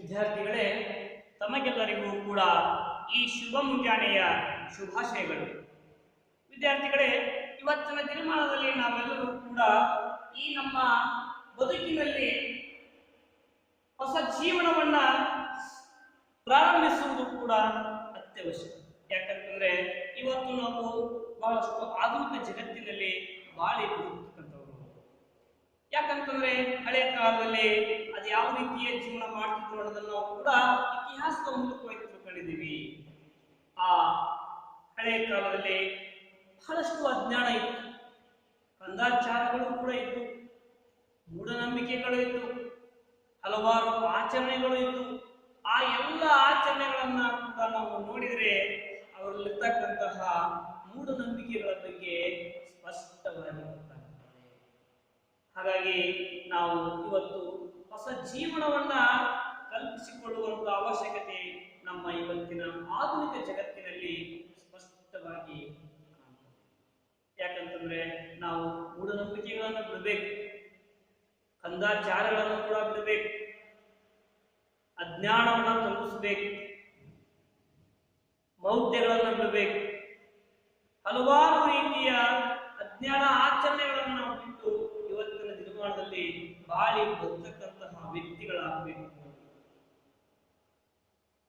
ವಿದ್ಯಾರ್ಥಿಗಳೇ, ತಮಗೆಲ್ಲರಿಗೂ ಕೂಡ ಈ ಶುಭ ಮುಂಜಾನೆಯ ಶುಭಾಶಯಗಳು. ವಿದ್ಯಾರ್ಥಿಗಳೇ, ಇವತ್ತಿನ ದಿನಮಾನದಲ್ಲಿ ನಾವೆಲ್ಲರೂ ಕೂಡ ಈ ನಮ್ಮ ಬದುಕಿನಲ್ಲಿ ಹೊಸ ಜೀವನವನ್ನ ಪ್ರಾರಂಭಿಸುವುದು ಕೂಡ ಅತ್ಯವಶ್ಯ. ಯಾಕಂತಂದ್ರೆ ಇವತ್ತು ನಾವು ಬಹಳಷ್ಟು ಆಧುನಿಕ ಜಗತ್ತಿನಲ್ಲಿ ಬಾಳಿ ಬದುಕತಕ್ಕಂಥವ್ರು. ಯಾಕಂತಂದ್ರೆ ಹಳೆ ಕಾಲದಲ್ಲಿ ಅದು ಯಾವ ರೀತಿಯ ಜೀವನ ಮಾಡ್ತಿದ್ರು ಅನ್ನೋದನ್ನು ನಾವು ಕೂಡ ಇತಿಹಾಸದ ಮೂಲಕವಾಗಿ ತಿಳ್ಕೊಂಡಿದ್ದೀವಿ. ಆ ಹಳೆ ಕಾಲದಲ್ಲಿ ಬಹಳಷ್ಟು ಅಜ್ಞಾನ ಇತ್ತು, ಕಂದಾಚಾರಗಳು ಕೂಡ ಇತ್ತು, ಮೂಢನಂಬಿಕೆಗಳು ಇತ್ತು, ಹಲವಾರು ಆಚರಣೆಗಳು ಇತ್ತು. ಆ ಎಲ್ಲ ಆಚರಣೆಗಳನ್ನ ಕೂಡ ನಾವು ನೋಡಿದರೆ ಅವರಲ್ಲಿರ್ತಕ್ಕಂತಹ ಮೂಢನಂಬಿಕೆಗಳ ಬಗ್ಗೆ ಸ್ಪಷ್ಟವಾಗಿ ಗೊತ್ತಾಗುತ್ತದೆ. ಹಾಗಾಗಿ ನಾವು ಇವತ್ತು ಹೊಸ ಜೀವನವನ್ನ ಕಲ್ಪಿಸಿಕೊಳ್ಳುವಂತ ಅವಶ್ಯಕತೆ ನಮ್ಮ ಇವತ್ತಿನ ಆಧುನಿಕ ಜಗತ್ತಿನಲ್ಲಿ ಸ್ಪಷ್ಟವಾಗಿ ಕಾಣುತ್ತದೆ. ಯಾಕಂತಂದ್ರೆ ನಾವು ಮೂಢನಂಬಿಕೆಗಳನ್ನು ಬಿಡಬೇಕು, ಕಂದಾಚಾರಗಳನ್ನು ಕೂಡ ಬಿಡಬೇಕು, ಅಜ್ಞಾನವನ್ನು ತಲುಪಿಸಬೇಕು, ಮೌಢ್ಯಗಳನ್ನು ಬಿಡಬೇಕು. ಹಲವಾರು ರೀತಿಯ ಅಜ್ಞಾನ ಆಚರಣೆಗಳನ್ನು ನಾವು ಬಿಟ್ಟು ಇವತ್ತಿನ ದಿನಮಾನದಲ್ಲಿ ಬಾಳಿ ಬದುಕತಕ್ಕಂತಹ ವ್ಯಕ್ತಿಗಳಾಗಬೇಕು.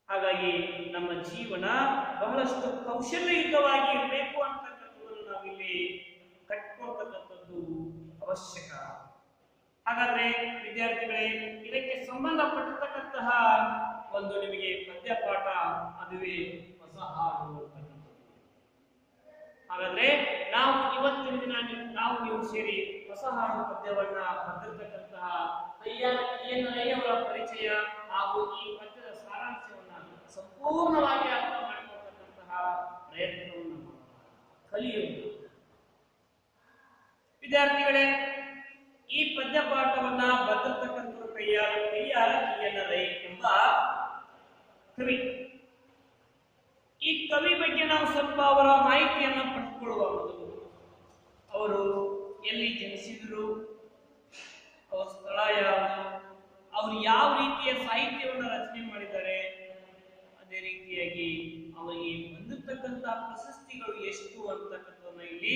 ಹಾಗಾಗಿ ನಮ್ಮ ಜೀವನ ಬಹಳಷ್ಟು ಕೌಶಲ್ಯಯುತವಾಗಿ ಇರಬೇಕು ಅಂತಕ್ಕಂಥದ್ದನ್ನು ನಾವಿಲ್ಲಿ ಕಟ್ಕೊಳ್ತಕ್ಕಂಥದ್ದು ಅವಶ್ಯಕ. ಹಾಗಾದ್ರೆ ವಿದ್ಯಾರ್ಥಿಗಳೇ, ಇದಕ್ಕೆ ಸಂಬಂಧಪಟ್ಟಿರ್ತಕ್ಕಂತಹ ಒಂದು ನಿಮಗೆ ಪದ್ಯಪಾಠ, ಅದುವೇ ಹೊಸ ಹಾಡು ಅಂತಕ್ಕಂಥದ್ದು. ಹಾಗಾದ್ರೆ ನಾವು ಇವತ್ತಿನ ದಿನ ನೀವು ಸೇರಿ ಹೊಸ ಹಾಡು ಪದ್ಯವನ್ನ ಬರೆದಿರ್ತಕ್ಕಂತಹ ಅವರ ಪರಿಚಯ ಹಾಗೂ ಈ ಪದ್ಯದ ಸಾರಾಂಶವನ್ನ ಸಂಪೂರ್ಣವಾಗಿ ಅರ್ಥ ಮಾಡಿಕೊಳ್ತಕ್ಕಂತಹ ಪ್ರಯತ್ನವನ್ನು ಕಲಿಯುವುದು. ವಿದ್ಯಾರ್ಥಿಗಳೇ, ಈ ಪದ್ಯಪಾಠವನ್ನ ಬರೆದಿರ್ತಕ್ಕಂಥವರು ಕೈಯಾರ ಕಿಯ್ಯನರೈ ಎಂಬ ಕವಿ. ಈ ಕವಿ ಬಗ್ಗೆ ನಾವು ಸ್ವಲ್ಪ ಅವರ ಮಾಹಿತಿಯನ್ನು ಪಡೆದುಕೊಳ್ಳುವ ಮೊದಲು ಅವರು ಎಲ್ಲಿ ಜನಿಸಿದರು, ಅವರ ಸ್ಥಳ ಯಾವುದು, ಅವರು ಯಾವ ರೀತಿಯ ಸಾಹಿತ್ಯವನ್ನು ರಚನೆ ಮಾಡಿದ್ದಾರೆ, ಅದೇ ರೀತಿಯಾಗಿ ಅವರಿಗೆ ಬಂದಿರತಕ್ಕಂತಹ ಪ್ರಶಸ್ತಿಗಳು ಎಷ್ಟು ಅಂತಕ್ಕಂಥದ್ದನ್ನ ಇಲ್ಲಿ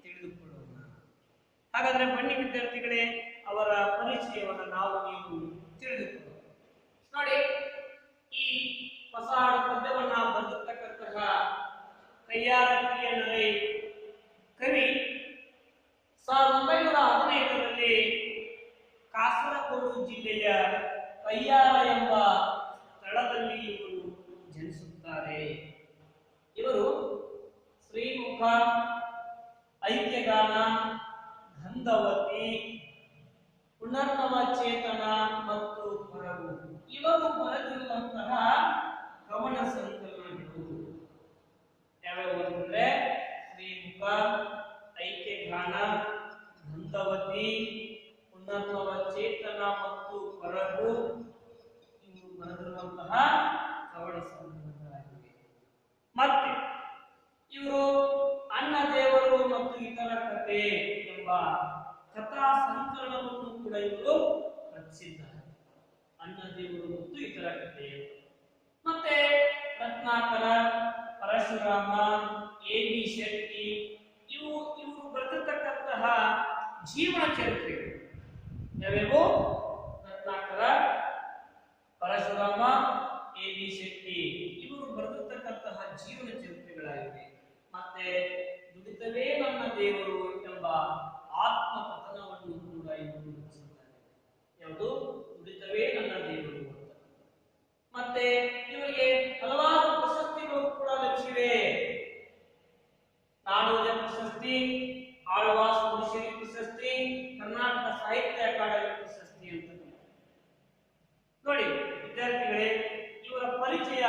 ತಿಳಿದುಕೊಳ್ಳೋಣ. ಹಾಗಾದ್ರೆ ಬನ್ನಿ ವಿದ್ಯಾರ್ಥಿಗಳೇ, ಅವರ ಪರಿಚಯವನ್ನು ನಾವು ನೀವು ತಿಳಿದುಕೊಳ್ಳೋಣ. ನೋಡಿ, ಈ ಹೊಸ ಹಾಡು ಪದ್ಯವನ್ನ ಬರೆದಿರ್ತಕ್ಕಂತಹ ಕೈಯಾರ ಕಿಯ್ಯನರೈ ಕವಿ 1915ರಲ್ಲಿ ಕಾಸರಗೋಡು ಜಿಲ್ಲೆಯ ಕೈಯಾರ ಎಂಬ ಸ್ಥಳದಲ್ಲಿ ಇವರು ಜನಿಸುತ್ತಾರೆ. ಇವರು ಶ್ರೀಮುಖ, ಐಕ್ಯಗಾನ, ಗಂಧವತಿ, ಪುನರ್ನವ ಚೇತನ ಮತ್ತು ಹೊರಗು ಇವರು ಬರೆದಿರುವಂತಹ ಕವನ ಸಂಕಲನಗಳು ಯಾವ್ಯಾವ ಅಂತಂದ್ರೆ ಶ್ರೀಮುಖ, ಐಕ್ಯಗಾನ, ಗಂಧವತಿ, ಪುನರ್ನವ ಚೇತನ ಮತ್ತು ಹೊರಗು ಇವರು ಬರೆದಿರುವಂತಹ ಕವನ ಸಂಕಲನಗಳಾಗಿವೆ. ಮತ್ತೆ ಇವರು ಅಣ್ಣ ದೇವರು ಮತ್ತು ಇತರ ಕಥೆ ಎಂಬ ಕಥಾ ಸಂಕಲನವನ್ನು ಕೂಡ ಇವರು ರಚಿಸಿದ್ದಾರೆ. ಅಣ್ಣ ದೇವರು ಮತ್ತು ಇತರ ಕಥೆ. ಮತ್ತೆ ರತ್ನಾಕರ, ಪರಶುರಾಮ, ಎ.ಬಿ. ಶೆಟ್ಟಿ ಇವರು ಬರೆದಿರ್ತಕ್ಕಂತಹ ಜೀವನ ಚರಿತ್ರೆಗಳು ಯಾವ್ಯಾವು? ರತ್ನಾಕರ, ಪರಶುರಾಮ, ಎ.ಬಿ. ಶೆಟ್ಟಿ ಇವರು ಬರೆದಿರ್ತಕ್ಕಂತಹ ಜೀವನ ಚರಿತ್ರೆಗಳಾಗಿವೆ. ಮತ್ತೆ ದುಡಿತವೇ ನನ್ನ ದೇವರು ಎಂಬ ಆತ್ಮಕಥನವನ್ನು ಕೂಡ ಇವರು ರಚಿಸಿದ್ದಾರೆ. ಯಾವುದು? ದುಡಿತವೇ ನನ್ನ ದೇವರು ಅಂತ. ಮತ್ತೆ ಇವರಿಗೆ ಹಲವಾರು ಪ್ರಶಸ್ತಿಗಳು ಕೂಡ ಲಭಿಸಿವೆ. ನಾಡೋಜ ಪ್ರಶಸ್ತಿ, ಆಳ್ವಾಸ್ ಮುನಿಶ್ರೀ ಪ್ರಶಸ್ತಿ, ಕರ್ನಾಟಕ ಸಾಹಿತ್ಯ ಅಕಾಡೆಮಿ ಪ್ರಶಸ್ತಿ ಅಂತ. ನೋಡಿ ವಿದ್ಯಾರ್ಥಿಗಳೇ, ಇವರ ಪರಿಚಯ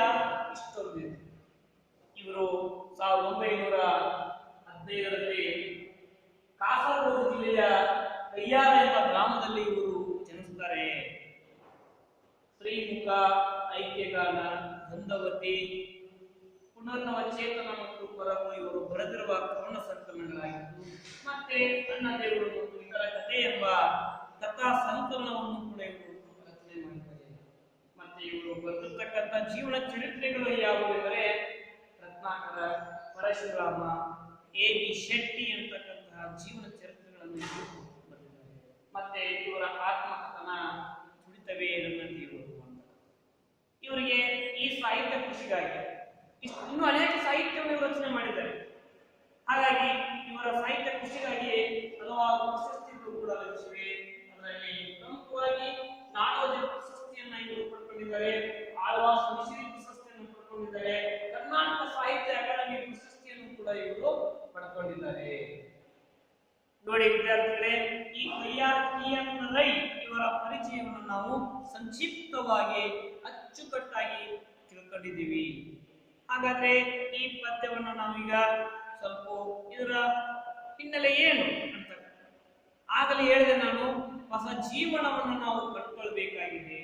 ಇಷ್ಟೊಂದಿದೆ. ಇವರು 1915ರಲ್ಲಿ ಕಾಸರಗೋಡು ಜಿಲ್ಲೆಯ ಕೈಯಾರ ಎಂಬ ಗ್ರಾಮದಲ್ಲಿ ಇವರು ಜನಿಸುತ್ತಾರೆ. ಶ್ರೀಮುಖ, ಐಕ್ಯಗಾನ, ಗಂಧವತಿ, ಪುನರ್ನವ ಚೇತನ ಮತ್ತು ಹೊರಗು ಇವರು ಬರೆದಿರುವ ಕವನ ಸಂಕಲನಗಳಾಗಿದ್ದು, ಮತ್ತೆ ಅಣ್ಣ ದೇವರು ಮತ್ತು ಇತರ ಕಥೆ ಎಂಬ ಕಥಾ ಸಂಕಲನವನ್ನು ಕೂಡ ಇವರು ರಚನೆ ಮಾಡಿದ್ದಾರೆ. ಮತ್ತೆ ಬರೆದಿರ್ತಕ್ಕಂಥ ಜೀವನ ಚರಿತ್ರೆಗಳು ಯಾವುವೆಂದರೆ ರತ್ನಾಕರ, ಪರಶುರಾಮ, A.B. ಶೆಟ್ಟಿ ಅಂತಕ್ಕಂತಹ ಜೀವನ ಚರಿತ್ರೆಗಳನ್ನು ಬರೆದಿದ್ದಾರೆ. ಮತ್ತೆ ಇವರ ಆತ್ಮಕಥನ ತುಡಿತವೇ ನನ್ನ ದೇವರು ಅಂತ. ಇವರಿಗೆ ಈ ಸಾಹಿತ್ಯ ಕೃಷಿಗಾಗಿ ಇನ್ನೂ ಅನೇಕ ಸಾಹಿತ್ಯವನ್ನು ಇವರು ರಚನೆ ಮಾಡಿದ್ದಾರೆ. ಹಾಗಾಗಿ ಇವರ ಸಾಹಿತ್ಯ ಕೃಷಿಗಾಗಿ ಹಲವಾರು ಪ್ರಶಸ್ತಿಗಳು ಕೂಡ ಲಭಿಸಿವೆ. ಅದರಲ್ಲಿ ಪ್ರಮುಖವಾಗಿ ನಾಡೋಜ ಪ್ರಶಸ್ತಿಯನ್ನ ಇವರು ಪಡ್ಕೊಂಡಿದ್ದಾರೆ, ಆಳ್ವಾಸ್ ಮಿಶ್ರಿ ಪ್ರಶಸ್ತಿಯನ್ನು ಪಡ್ಕೊಂಡಿದ್ದಾರೆ, ಕರ್ನಾಟಕ ಸಾಹಿತ್ಯ ಅಕಾಡೆಮಿ ಪ್ರಶಸ್ತಿಯನ್ನು ಕೂಡ ಇವರು ಪಡ್ಕೊಂಡಿದ್ದಾರೆ. ನೋಡಿ ವಿದ್ಯಾರ್ಥಿಗಳೇ, ಈ KR ರೈ ಇವರ ಪರಿಚಯವನ್ನು ನಾವು ಸಂಕ್ಷಿಪ್ತವಾಗಿ ಅಚ್ಚುಕಟ್ಟಾಗಿ ತಿಳ್ಕೊಂಡಿದ್ದೀವಿ. ಹಾಗಾದ್ರೆ ಈ ಪದ್ಯವನ್ನು ನಾವೀಗ ಸ್ವಲ್ಪ ಇದರ ಹಿನ್ನೆಲೆ ಏನು ಅಂತ ಆಗಲೇ ಹೇಳಿದೆ ನಾನು. ಹೊಸ ಜೀವನವನ್ನು ನಾವು ಕಟ್ಕೊಳ್ಬೇಕಾಗಿದೆ,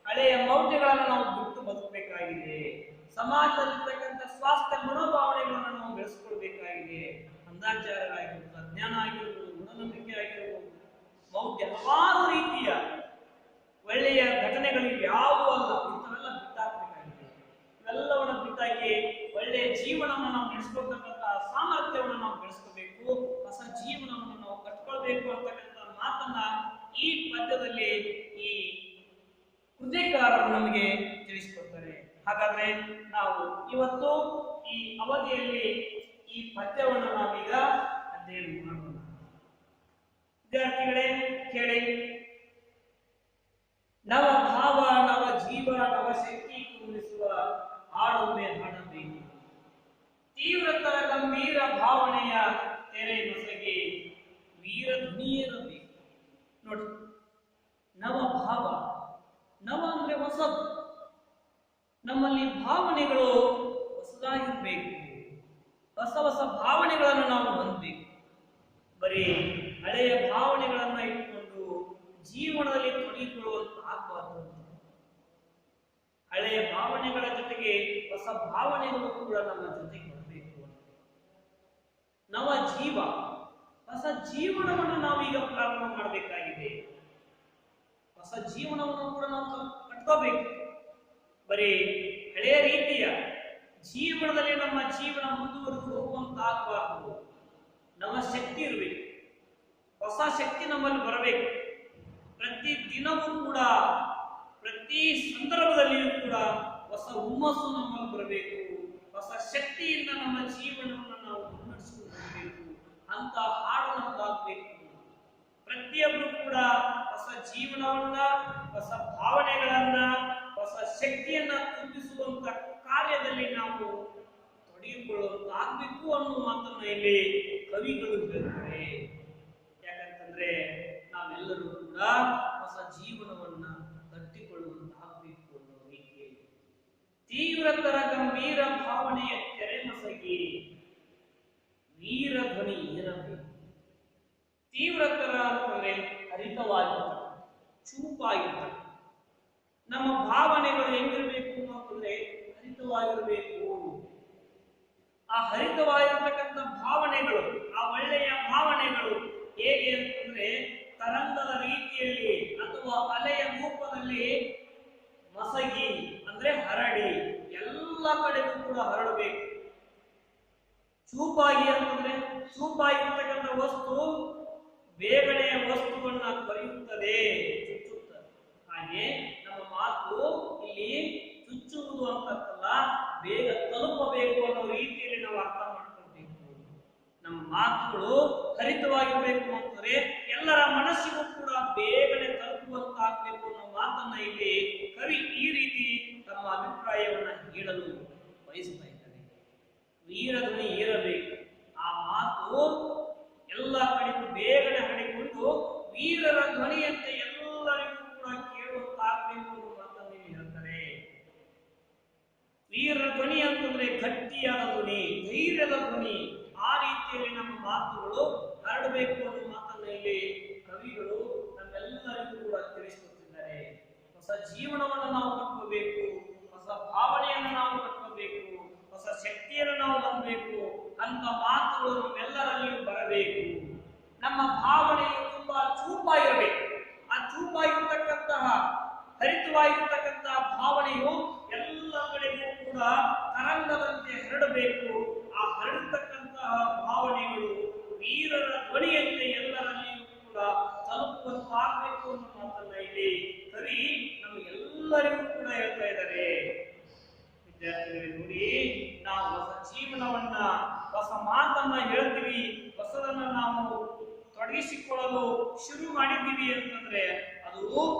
ಹಳೆಯ ಮೌಲ್ಯಗಳನ್ನು ನಾವು ಬಿಟ್ಟು ಬದುಕಬೇಕಾಗಿದೆ, ಸಮಾಜದಲ್ಲಿರ್ತಕ್ಕಂಥ ಸ್ವಾಸ್ಥ್ಯ ಮನೋಭಾವನೆಗಳನ್ನು ನಾವು ಬೆಳೆಸ್ಕೊಳ್ಬೇಕಾಗಿದೆ. ಅಂದಾಚಾರಗಳಾಗಿರ್ಬೋದು, ಅಜ್ಞಾನ ಆಗಿರ್ಬೋದು, ಗುಣನಂಬಿಕೆ ಆಗಿರ್ಬೋದು, ಮೌಲ್ಯ ಹಲವಾರು ರೀತಿಯ ಒಳ್ಳೆಯ ಘಟನೆಗಳು ಯಾವುವೂ ಅಲ್ಲ, ಇಂಥವೆಲ್ಲ ಬಿಟ್ಟಾಕಬೇಕಾಗಿದೆ. ಇವೆಲ್ಲವನ್ನು ಬಿಟ್ಟಾಕಿ ಒಳ್ಳೆಯ ಜೀವನವನ್ನು ನಾವು ನಡೆಸ್ಕೊಳ್ತಕ್ಕಂಥ ಸಾಮರ್ಥ್ಯವನ್ನು ನಾವು ಬೆಳೆಸ್ಕೋಬೇಕು, ಹೊಸ ಜೀವನವನ್ನು ನಾವು ಕಟ್ಕೊಳ್ಬೇಕು ಅಂತಕ್ಕಂಥ ಮಾತನ್ನ ಈ ಪದ್ಯದಲ್ಲಿ ಈ ಕೃತಿಕಾರರು ನಮಗೆ ತಿಳಿಸಿಕೊಡ್ತಾರೆ. ಹಾಗಾದ್ರೆ ನಾವು ಇವತ್ತು ಈ ಅವಧಿಯಲ್ಲಿ ಈ ಪದ್ಯವನ್ನು ನಾವೀಗ ಅಧ್ಯಯನ ಮಾಡೋಣ. ವಿದ್ಯಾರ್ಥಿಗಳೇ ಕೇಳಿ, ನವ ಭಾವ ನವ ಜೀವ ನವ ಶಕ್ತಿ ತುಂಬಿಸುವ ಹಾಡೊಮ್ಮೆ ಹಾಡಬೇಕು, ತೀವ್ರತರ ಗಂಭೀರ ಭಾವನೆಯ ತೆರೆ ಮೊಸಗೆ ವೀರ ಧ್ವನಿಯೇರಬೇಕು. ನೋಡಿ, ನವ ಭಾವ, ನವ ಅಂದ್ರೆ ಹೊಸದು. ನಮ್ಮಲ್ಲಿ ಭಾವನೆಗಳು ಹೊಸದಾಗಿರ್ಬೇಕು, ಹೊಸ ಹೊಸ ಭಾವನೆಗಳನ್ನು ನಾವು ಹೊಂದಬೇಕು. ಬರೀ ಹಳೆಯ ಭಾವನೆಗಳನ್ನ ಇಟ್ಕೊಂಡು ಜೀವನದಲ್ಲಿ ತೊಡಗಿಕೊಳ್ಳುವಂತ ಆಗಬಾರದು. ಹಳೆಯ ಭಾವನೆಗಳ ಜೊತೆಗೆ ಹೊಸ ಭಾವನೆಗಳು ಕೂಡ ನಮ್ಮ ಜೊತೆಗೆ ಬರಬೇಕು. ನವ ಜೀವ, ಹೊಸ ಜೀವನವನ್ನು ನಾವೀಗ ಪ್ರಾರಂಭ ಮಾಡಬೇಕಾಗಿದೆ. ಹೊಸ ಜೀವನವನ್ನು ಕೂಡ ನಾವು ಕಟ್ಕೋಬೇಕು. ಬರೀ ಹಳೆಯ ರೀತಿಯ ಜೀವನದಲ್ಲಿ ನಮ್ಮ ಜೀವನ ಮುಂದುವರೆದು ಹೋಗುವಂತ ಆಗಬಾರದು. ನವ ಶಕ್ತಿ ಇರಬೇಕು, ಹೊಸ ಶಕ್ತಿ ನಮ್ಮಲ್ಲಿ ಬರಬೇಕು. ಪ್ರತಿ ದಿನವೂ ಕೂಡ, ಪ್ರತಿ ಸಂದರ್ಭದಲ್ಲಿಯೂ ಕೂಡ ಹೊಸ ಹುಮ್ಮಸ್ಸು ನಮ್ಮಲ್ಲಿ ಬರಬೇಕು. ಹೊಸ ಶಕ್ತಿಯಿಂದ ನಮ್ಮ ಜೀವನವನ್ನು ನಾವು ಮುನ್ನಡೆಸಿಕೊಂಡು ಹೋಗಬೇಕು ಅಂತ ಹಾಡು ನಮ್ದಾಗಬೇಕು. ಪ್ರತಿಯೊಬ್ಬರು ಕೂಡ ಹೊಸ ಜೀವನವನ್ನ, ಹೊಸ ಭಾವನೆಗಳನ್ನ, ಹೊಸ ಶಕ್ತಿಯನ್ನ ತುಂಬಿಸುವಂತ ಕಾರ್ಯದಲ್ಲಿ ನಾವು ತೊಡಗಿಕೊಳ್ಳುವಂತಾಗಬೇಕು ಅನ್ನುವ ಮಾತನ್ನ ಇಲ್ಲಿ ಕವಿಗಳು ಹೇಳ್ತಾರೆ. ಯಾಕಂತಂದ್ರೆ ನಾವೆಲ್ಲರೂ ಕೂಡ ಹೊಸ ಜೀವನವನ್ನ ಕಟ್ಟಿಕೊಳ್ಳುವಂತಾಗಬೇಕು ಅನ್ನೋ ರೀತಿಯಲ್ಲಿ ತೀವ್ರತರ ಗಂಭೀರ ಭಾವನೆಯ ತೆರೆ ಮಸಗಿ ವೀರ ಧ್ವನಿ ಇರಬೇಕು. ತೀವ್ರತರ ಅಂತಂದ್ರೆ ಹರಿತವಾಗಿರ್ತಕ್ಕ, ಚೂಪಾಗಿರ್ತಕ್ಕ. ನಮ್ಮ ಭಾವನೆಗಳು ಹೆಂಗಿರ್ಬೇಕು ಅಂತಂದ್ರೆ ಹರಿತವಾಗಿರ್ಬೇಕು. ಆ ಹರಿತವಾಗಿರ್ತಕ್ಕಂಥ ಭಾವನೆಗಳು, ಆ ಒಳ್ಳೆಯ ಭಾವನೆಗಳು ಹೇಗೆ ಅಂತಂದ್ರೆ ತರಂಗದ ರೀತಿಯಲ್ಲಿ ಅಥವಾ ಅಲೆಯ ರೂಪದಲ್ಲಿ ಮಸಗಿ ಅಂದ್ರೆ ಹರಡಿ ಎಲ್ಲ ಕಡೆಗೂ ಕೂಡ ಹರಡಬೇಕು. ಚೂಪಾಗಿ ಅಂತಂದ್ರೆ ಚೂಪಾಗಿರ್ತಕ್ಕಂಥ ವಸ್ತು ಬೇಗನೆ ವಸ್ತುವನ್ನ ಕೊರೆಯುತ್ತದೆ, ಚುಚ್ಚುತ್ತದೆ. ಹಾಗೆ ನಮ್ಮ ಮಾತು ಇಲ್ಲಿ ಚುಚ್ಚುವುದು ಅಂತಲ್ಲ, ಬೇಗ ತಲುಪಬೇಕು ಅನ್ನೋ ರೀತಿಯಲ್ಲಿ ನಾವು ಅರ್ಥ ಮಾಡ್ಕೊಳ್ಬೇಕು. ನಮ್ಮ ಮಾತುಗಳು ಹರಿತವಾಗಿರ್ಬೇಕು ಅಂತಂದ್ರೆ ಎಲ್ಲರ ಮನಸ್ಸಿಗೂ ಕೂಡ ಬೇಗನೆ ತಲುಪುವಂತಾಗಬೇಕು ಅನ್ನೋ ಮಾತನ್ನ ಇಲ್ಲಿ ಕವಿ ಈ ರೀತಿ ತಮ್ಮ ಅಭಿಪ್ರಾಯವನ್ನ ಹೇಳಲು ಬಯಸ್ತಾ ಇದ್ದಾರೆ. ವೀರ ಧ್ವನಿ ಏರಬೇಕು. ಆ ಮಾತು ಎಲ್ಲ ಕಡೆಗೂ ಬೇಗನೆ ಹರಡಿಕೊಂಡು ವೀರರ ಧ್ವನಿಯಂತೆ ಎಲ್ಲರಿಗೂ ಕೂಡ ಕೇಳುವಂತಾಗಬೇಕು ಅನ್ನೋ ಮಾತನ್ನ ಹೇಳ್ತಾರೆ. ವೀರರ ಧ್ವನಿ ಅಂತಂದ್ರೆ ಗಟ್ಟಿಯಾದ ಧ್ವನಿ, ಧೈರ್ಯದ ಧ್ವನಿ. ಆ ರೀತಿಯಲ್ಲಿ ನಮ್ಮ ಮಾತುಗಳು ಹರಡಬೇಕು ಅನ್ನೋ ಮಾತನ್ನ ಇಲ್ಲಿ ಕವಿಗಳು ನಮ್ಮೆಲ್ಲರಿಗೂ ಕೂಡ ತಿಳಿಸಿಕೊಟ್ಟಿದ್ದಾರೆ. ಹೊಸ ಜೀವನವನ್ನು ನಾವು ಕಟ್ಕೋಬೇಕು, ಹೊಸ ಭಾವನೆಯನ್ನು ನಾವು ಕಟ್ಕೋಬೇಕು, ಹೊಸ ಶಕ್ತಿಯನ್ನು ನಾವು ಹೊಂದಬೇಕು ಅಂತ ಮಾತುಗಳು ನಮ್ಮೆಲ್ಲರಲ್ಲಿಯೂ ಬರಬೇಕು. ನಮ್ಮ ಭಾವನೆಯು ತುಂಬಾ ಚೂಪಾಗಿರಬೇಕು. ಆ ಚೂಪಾಗಿರ್ತಕ್ಕಂತಹ ಹರಿತವಾಗಿರ್ತಕ್ಕಂತಹ ಭಾವನೆಯು ಬದುಕಲು ಶುರು ಮಾಡಿದ್ದೀವಿ ಅಂತಂದ್ರೆ ಅದು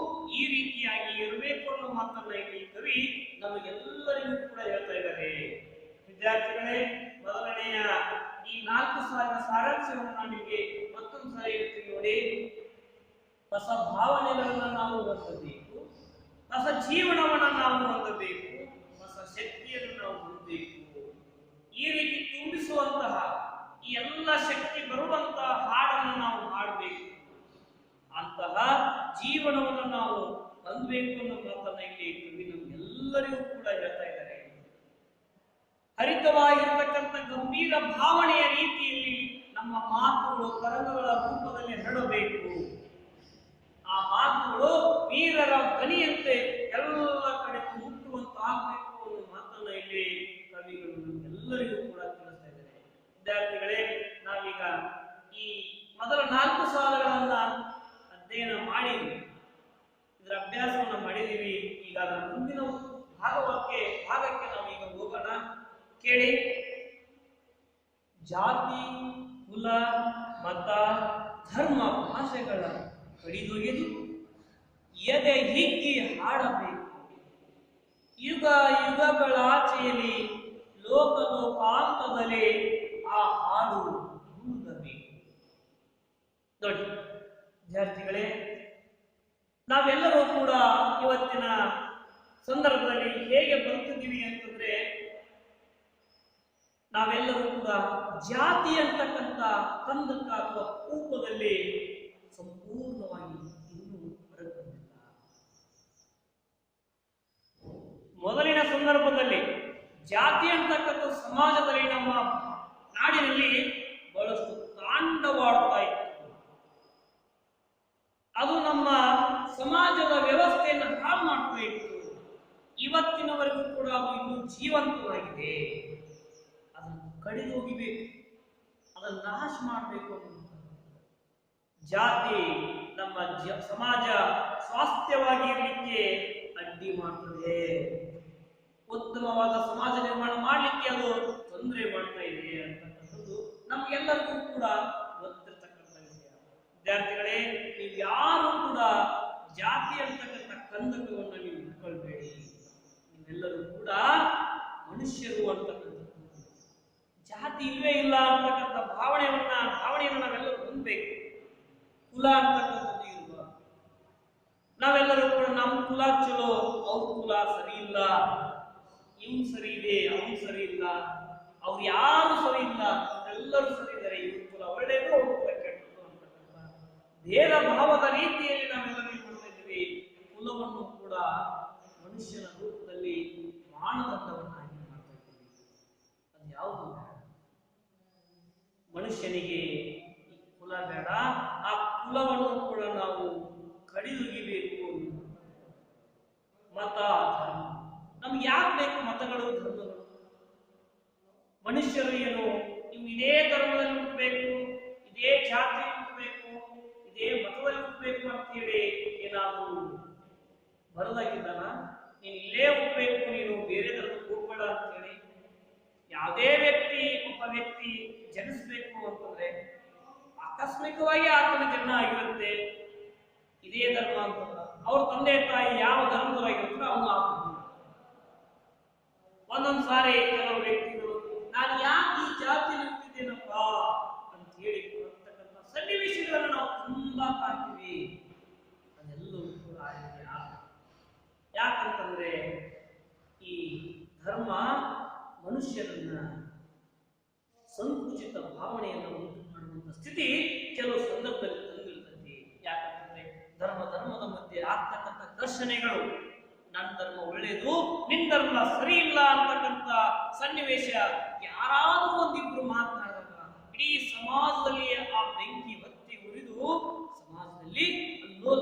ಈ ರೀತಿಯಾಗಿ ಇರಬೇಕು ಅನ್ನೋ ಮಾತನ್ನ ಇಲ್ಲಿ ಕವಿ ನಮಗೆಲ್ಲರಿಗೂ ಕೂಡ ಹೇಳ್ತಾ ಇದ್ದಾರೆ. ವಿದ್ಯಾರ್ಥಿಗಳೇ, ಮೊದಲನೆಯ ಈ 4 ಸಾಲಿನ ಸಾರಾಂಶವನ್ನು ನಾನು ನಿಮಗೆ ಮತ್ತೊಂದು ಸಾರಿ ಹೇಳ್ತೀನಿ ನೋಡಿ. ಹೊಸ ಭಾವನೆಗಳನ್ನ ನಾವು ಹೊಂದಬೇಕು, ಹೊಸ ಜೀವನವನ್ನ ನಾವು ಹೊಂದಬೇಕು, ಹೊಸ ಶಕ್ತಿಯನ್ನು ನಾವು ಹೊಂದಬೇಕು. ಈ ರೀತಿ ತುಂಬಿಸುವಂತಹ ಈ ಎಲ್ಲ ಶಕ್ತಿ ಬರುವಂತಹ ಹಾಡನ್ನು ನಾವು ಹಾಡಬೇಕು. ಅಂತಹ ಜೀವನವನ್ನು ನಾವು ಹೊಂದಬೇಕು ಅನ್ನೋ ಮಾತನ್ನ ಇಲ್ಲಿ ಕವಿ ನಮ್ಗೆಲ್ಲರಿಗೂ ಕೂಡ ಹೇಳ್ತಾ ಇದ್ದಾರೆ. ಹರಿತವಾಗಿರ್ತಕ್ಕಂಥ ಗಂಭೀರ ಭಾವನೆಯ ರೀತಿಯಲ್ಲಿ ನಮ್ಮ ಮಾತುಗಳು ತರಂಗಗಳ ರೂಪದಲ್ಲಿ ಹರಡಬೇಕು. ಆ ಮಾತುಗಳು ವೀರರ ಧ್ವನಿಯಂತೆ ಎಲ್ಲ ಕಡೆ ಮುಟ್ಟುವಂತಾಗಬೇಕು ಅನ್ನೋ ಮಾತನ್ನ ಇಲ್ಲಿ ಕವಿಗಳು ನಮ್ಗೆಲ್ಲರಿಗೂ ಕೂಡ ತಿಳಿಸ್ತಾ ಇದ್ದಾರೆ. ವಿದ್ಯಾರ್ಥಿಗಳೇ, ನಾವೀಗ ಈ ಮೊದಲ 4 ಸಾಲುಗಳನ್ನ ಅಧ್ಯಯನ ಮಾಡಿದ್ವಿ, ಇದರ ಅಭ್ಯಾಸವನ್ನ ಮಾಡಿದೀವಿ. ಈಗ ಅದರ ಮುಂದಿನ ಭಾಗಕ್ಕೆ ನಾವೀಗ ಹೋಗೋಣ. ಕೇಳಿ. ಜಾತಿ, ಕುಲ, ಮತ, ಧರ್ಮ, ಭಾಷೆಗಳ ಕಡಿದೊಗೆದು ಎದೆ ಹಿಗ್ಗಿ ಹಾಡಬೇಕು. ಯುಗ ಯುಗಗಳಾಚೆಯಲ್ಲಿ ಲೋಕಾಂತದಲ್ಲಿ ಆ ಹಾಡು ಮುಳುಗಬೇಕು. ನೋಡಿ ವಿದ್ಯಾರ್ಥಿಗಳೇ, ನಾವೆಲ್ಲರೂ ಕೂಡ ಇವತ್ತಿನ ಸಂದರ್ಭದಲ್ಲಿ ಹೇಗೆ ಬದುಕಿದ್ದೀವಿ ಅಂತಂದ್ರೆ, ನಾವೆಲ್ಲರೂ ಕೂಡ ಜಾತಿ ಅಂತಕ್ಕಂಥ ಕಂದಕ ಅಥವಾ ಕೂಪದಲ್ಲಿ ಸಂಪೂರ್ಣವಾಗಿ ಇನ್ನೂ ಹೊರಗೆ ಬಂದಿಲ್ಲ. ಮೊದಲಿನ ಸಂದರ್ಭದಲ್ಲಿ ಜಾತಿ ಅಂತಕ್ಕಂಥ ಸಮಾಜದಲ್ಲಿ ನಮ್ಮ ನಾಡಿನಲ್ಲಿ ಬಹಳಷ್ಟು ತಾಂಡವಾಡ್ತಾ ಇತ್ತು. ಅದು ನಮ್ಮ ಸಮಾಜದ ವ್ಯವಸ್ಥೆಯನ್ನು ಹಾಳು ಮಾಡ್ತಾ ಇತ್ತು. ಇವತ್ತಿನವರೆಗೂ ಕೂಡ ಅದು ಇನ್ನೂ ಜೀವಂತವಾಗಿದೆ. ಅದನ್ನು ಕಡಿದು ಹೋಗಿಬೇಕು, ಅದನ್ನು ನಾಶ ಮಾಡಬೇಕು. ಜಾತಿ ನಮ್ಮ ಸಮಾಜ ಸ್ವಾಸ್ಥ್ಯವಾಗಿರಲಿಕ್ಕೆ ಅಡ್ಡಿ ಮಾಡ್ತದೆ. ಉತ್ತಮವಾದ ಸಮಾಜ ನಿರ್ಮಾಣ ಮಾಡಲಿಕ್ಕೆ ಅದು ತೊಂದರೆ ಮಾಡ್ತಾ ಇದೆ ಅಂತಕ್ಕಂಥದ್ದು ನಮ್ಗೆಲ್ಲರಿಗೂ ಕೂಡ ಗೊತ್ತಿರ್ತಕ್ಕಂಥ ವಿಷಯ. ವಿದ್ಯಾರ್ಥಿಗಳೇ, ನೀವು ಯಾರು ಕೂಡ ಜಾತಿ ಅಂತಕ್ಕಂಥ ಕಂದಕವನ್ನು ನೀವು ಇಟ್ಕೊಳ್ಬೇಡಿ. ನೀವೆಲ್ಲರೂ ಕೂಡ ಮನುಷ್ಯರು ಅಂತಕ್ಕಂಥದ್ದು. ಜಾತಿ ಇಲ್ಲವೇ ಇಲ್ಲ ಅಂತಕ್ಕಂಥ ಭಾವನೆಯನ್ನು ನಾವೆಲ್ಲರೂ ಹೊಂದಬೇಕು. ಕುಲ ಅಂತಕ್ಕಂಥದ್ದು ಇರುವ ನಾವೆಲ್ಲರೂ ಕೂಡ ನಮ್ಮ ಕುಲ ಚಲೋ, ಅವ್ರ ಕುಲ ಸರಿ ಇಲ್ಲ, ಇವ್ ಸರಿ ಇದೆ, ಅವ್ನು ಸರಿ ಇಲ್ಲ, ಅವ್ರು ಯಾರು ಸರಿ ಇಲ್ಲ, ಎಲ್ಲರೂ ಸರಿ ಇದ್ದಾರೆ, ಇವ್ರ ಕುಲ ಒಳ್ಳೆಯದು, ಅವ್ರ ಕುಲ ಕೆಟ್ಟದ್ದು ಅಂತಕ್ಕಂಥ ಭೇದ ಭಾವದ ರೀತಿಯಲ್ಲಿ ನಾವೆಲ್ಲರೂ ಮಾಡ್ತಾ ಇದ್ದೀವಿ. ಕುಲವನ್ನು ಕೂಡ ಮನುಷ್ಯನ ರೂಪದಲ್ಲಿ ಮಾನದಂಡವನ್ನಾಗಿ ಮಾಡ್ತಾ ಇದ್ದೀವಿ. ಅದು ಯಾವುದು? ಮನುಷ್ಯನಿಗೆ ಕುಲ ಬೇಡ, ಆ ಕುಲವನ್ನು ಕೂಡ ನಾವು ಕಡಿದೊಗಿಬೇಕು. ಮತ, ಧರ್ಮ ನಮ್ಗೆ ಯಾಕೆ ಬೇಕು? ಮತಗಳು, ಧರ್ಮಗಳು. ಮನುಷ್ಯರು ಏನು ನೀವು ಇದೇ ಧರ್ಮದಲ್ಲಿ ಹುಟ್ಟಬೇಕು, ಇದೇ ಜಾತಿಯಲ್ಲಿ ಹುಟ್ಟಬೇಕು, ಇದೇ ಮತದಲ್ಲಿ ಹುಟ್ಟಬೇಕು ಅಂತೇಳಿ ಏನಾದರೂ ಬರೋದಾಗಿದ್ದಾನ? ನೀನು ಇಲ್ಲೇ ಹುಟ್ಟಬೇಕು, ನೀನು ಬೇರೆ ಧರ್ಮಕ್ಕೆ ಹೋಗ್ಬೇಡ ಅಂತೇಳಿ ಯಾವುದೇ ಒಬ್ಬ ವ್ಯಕ್ತಿ ಜನಿಸ್ಬೇಕು ಅಂತಂದ್ರೆ ಆಕಸ್ಮಿಕವಾಗಿ ಆತನ ಜನ್ಮ ಆಗಿರುತ್ತೆ. ಇದೇ ಧರ್ಮ ಅಂತಂದ್ರ ಅವ್ರ ತಂದೆ ತಾಯಿ ಯಾವ ಧರ್ಮದವರಾಗಿರ್ತಾರೋ ಅವನು ಆಗ್ತದೆ. ಒಂದೊಂದು ಸಾರಿ ಕೆಲವು ವ್ಯಕ್ತಿಗಳು ನಾನು ಯಾಕೆ ಈ ಜಾತಿಯಲ್ಲಿ ಹುಟ್ಟಿದ್ದೇನಪ್ಪ ಅಂತ ಹೇಳಿ ಬರ್ತಕ್ಕಂಥ ಸನ್ನಿವೇಶಗಳನ್ನು ನಾವು ತುಂಬಾ ಕಾಣ್ತೀವಿ. ಅದೆಲ್ಲವೂ ಕೂಡ ಯಾಕಂತಂದ್ರೆ ಈ ಧರ್ಮ ಮನುಷ್ಯರನ್ನ ಸಂಕುಚಿತ ಭಾವನೆಯನ್ನು ಉಂಟು ಮಾಡುವಂತ ಸ್ಥಿತಿ ಕೆಲವು ಸಂದರ್ಭದಲ್ಲಿ ತಂದಿರ್ತದೆ. ಯಾಕಂತಂದ್ರೆ ಧರ್ಮದ ಮಧ್ಯೆ ಆಗ್ತಕ್ಕಂಥ ಘರ್ಷಣೆಗಳು, ನನ್ನ ಧರ್ಮ ಒಳ್ಳೆಯದು, ನಿನ್ನ ಧರ್ಮ ಸರಿ ಇಲ್ಲ ಅಂತಕ್ಕಂಥ ಸನ್ನಿವೇಶ ಯಾರಾದರೂ ಒಂದಿಬ್ರು ಮಾತನಾಡಿದಾಗ ಇಡೀ ಸಮಾಜದಲ್ಲಿ ಆ ಬೆಂಕಿ ಹೊತ್ತಿ ಉರಿದು ಸಮಾಜದಲ್ಲಿ ಲೋಲ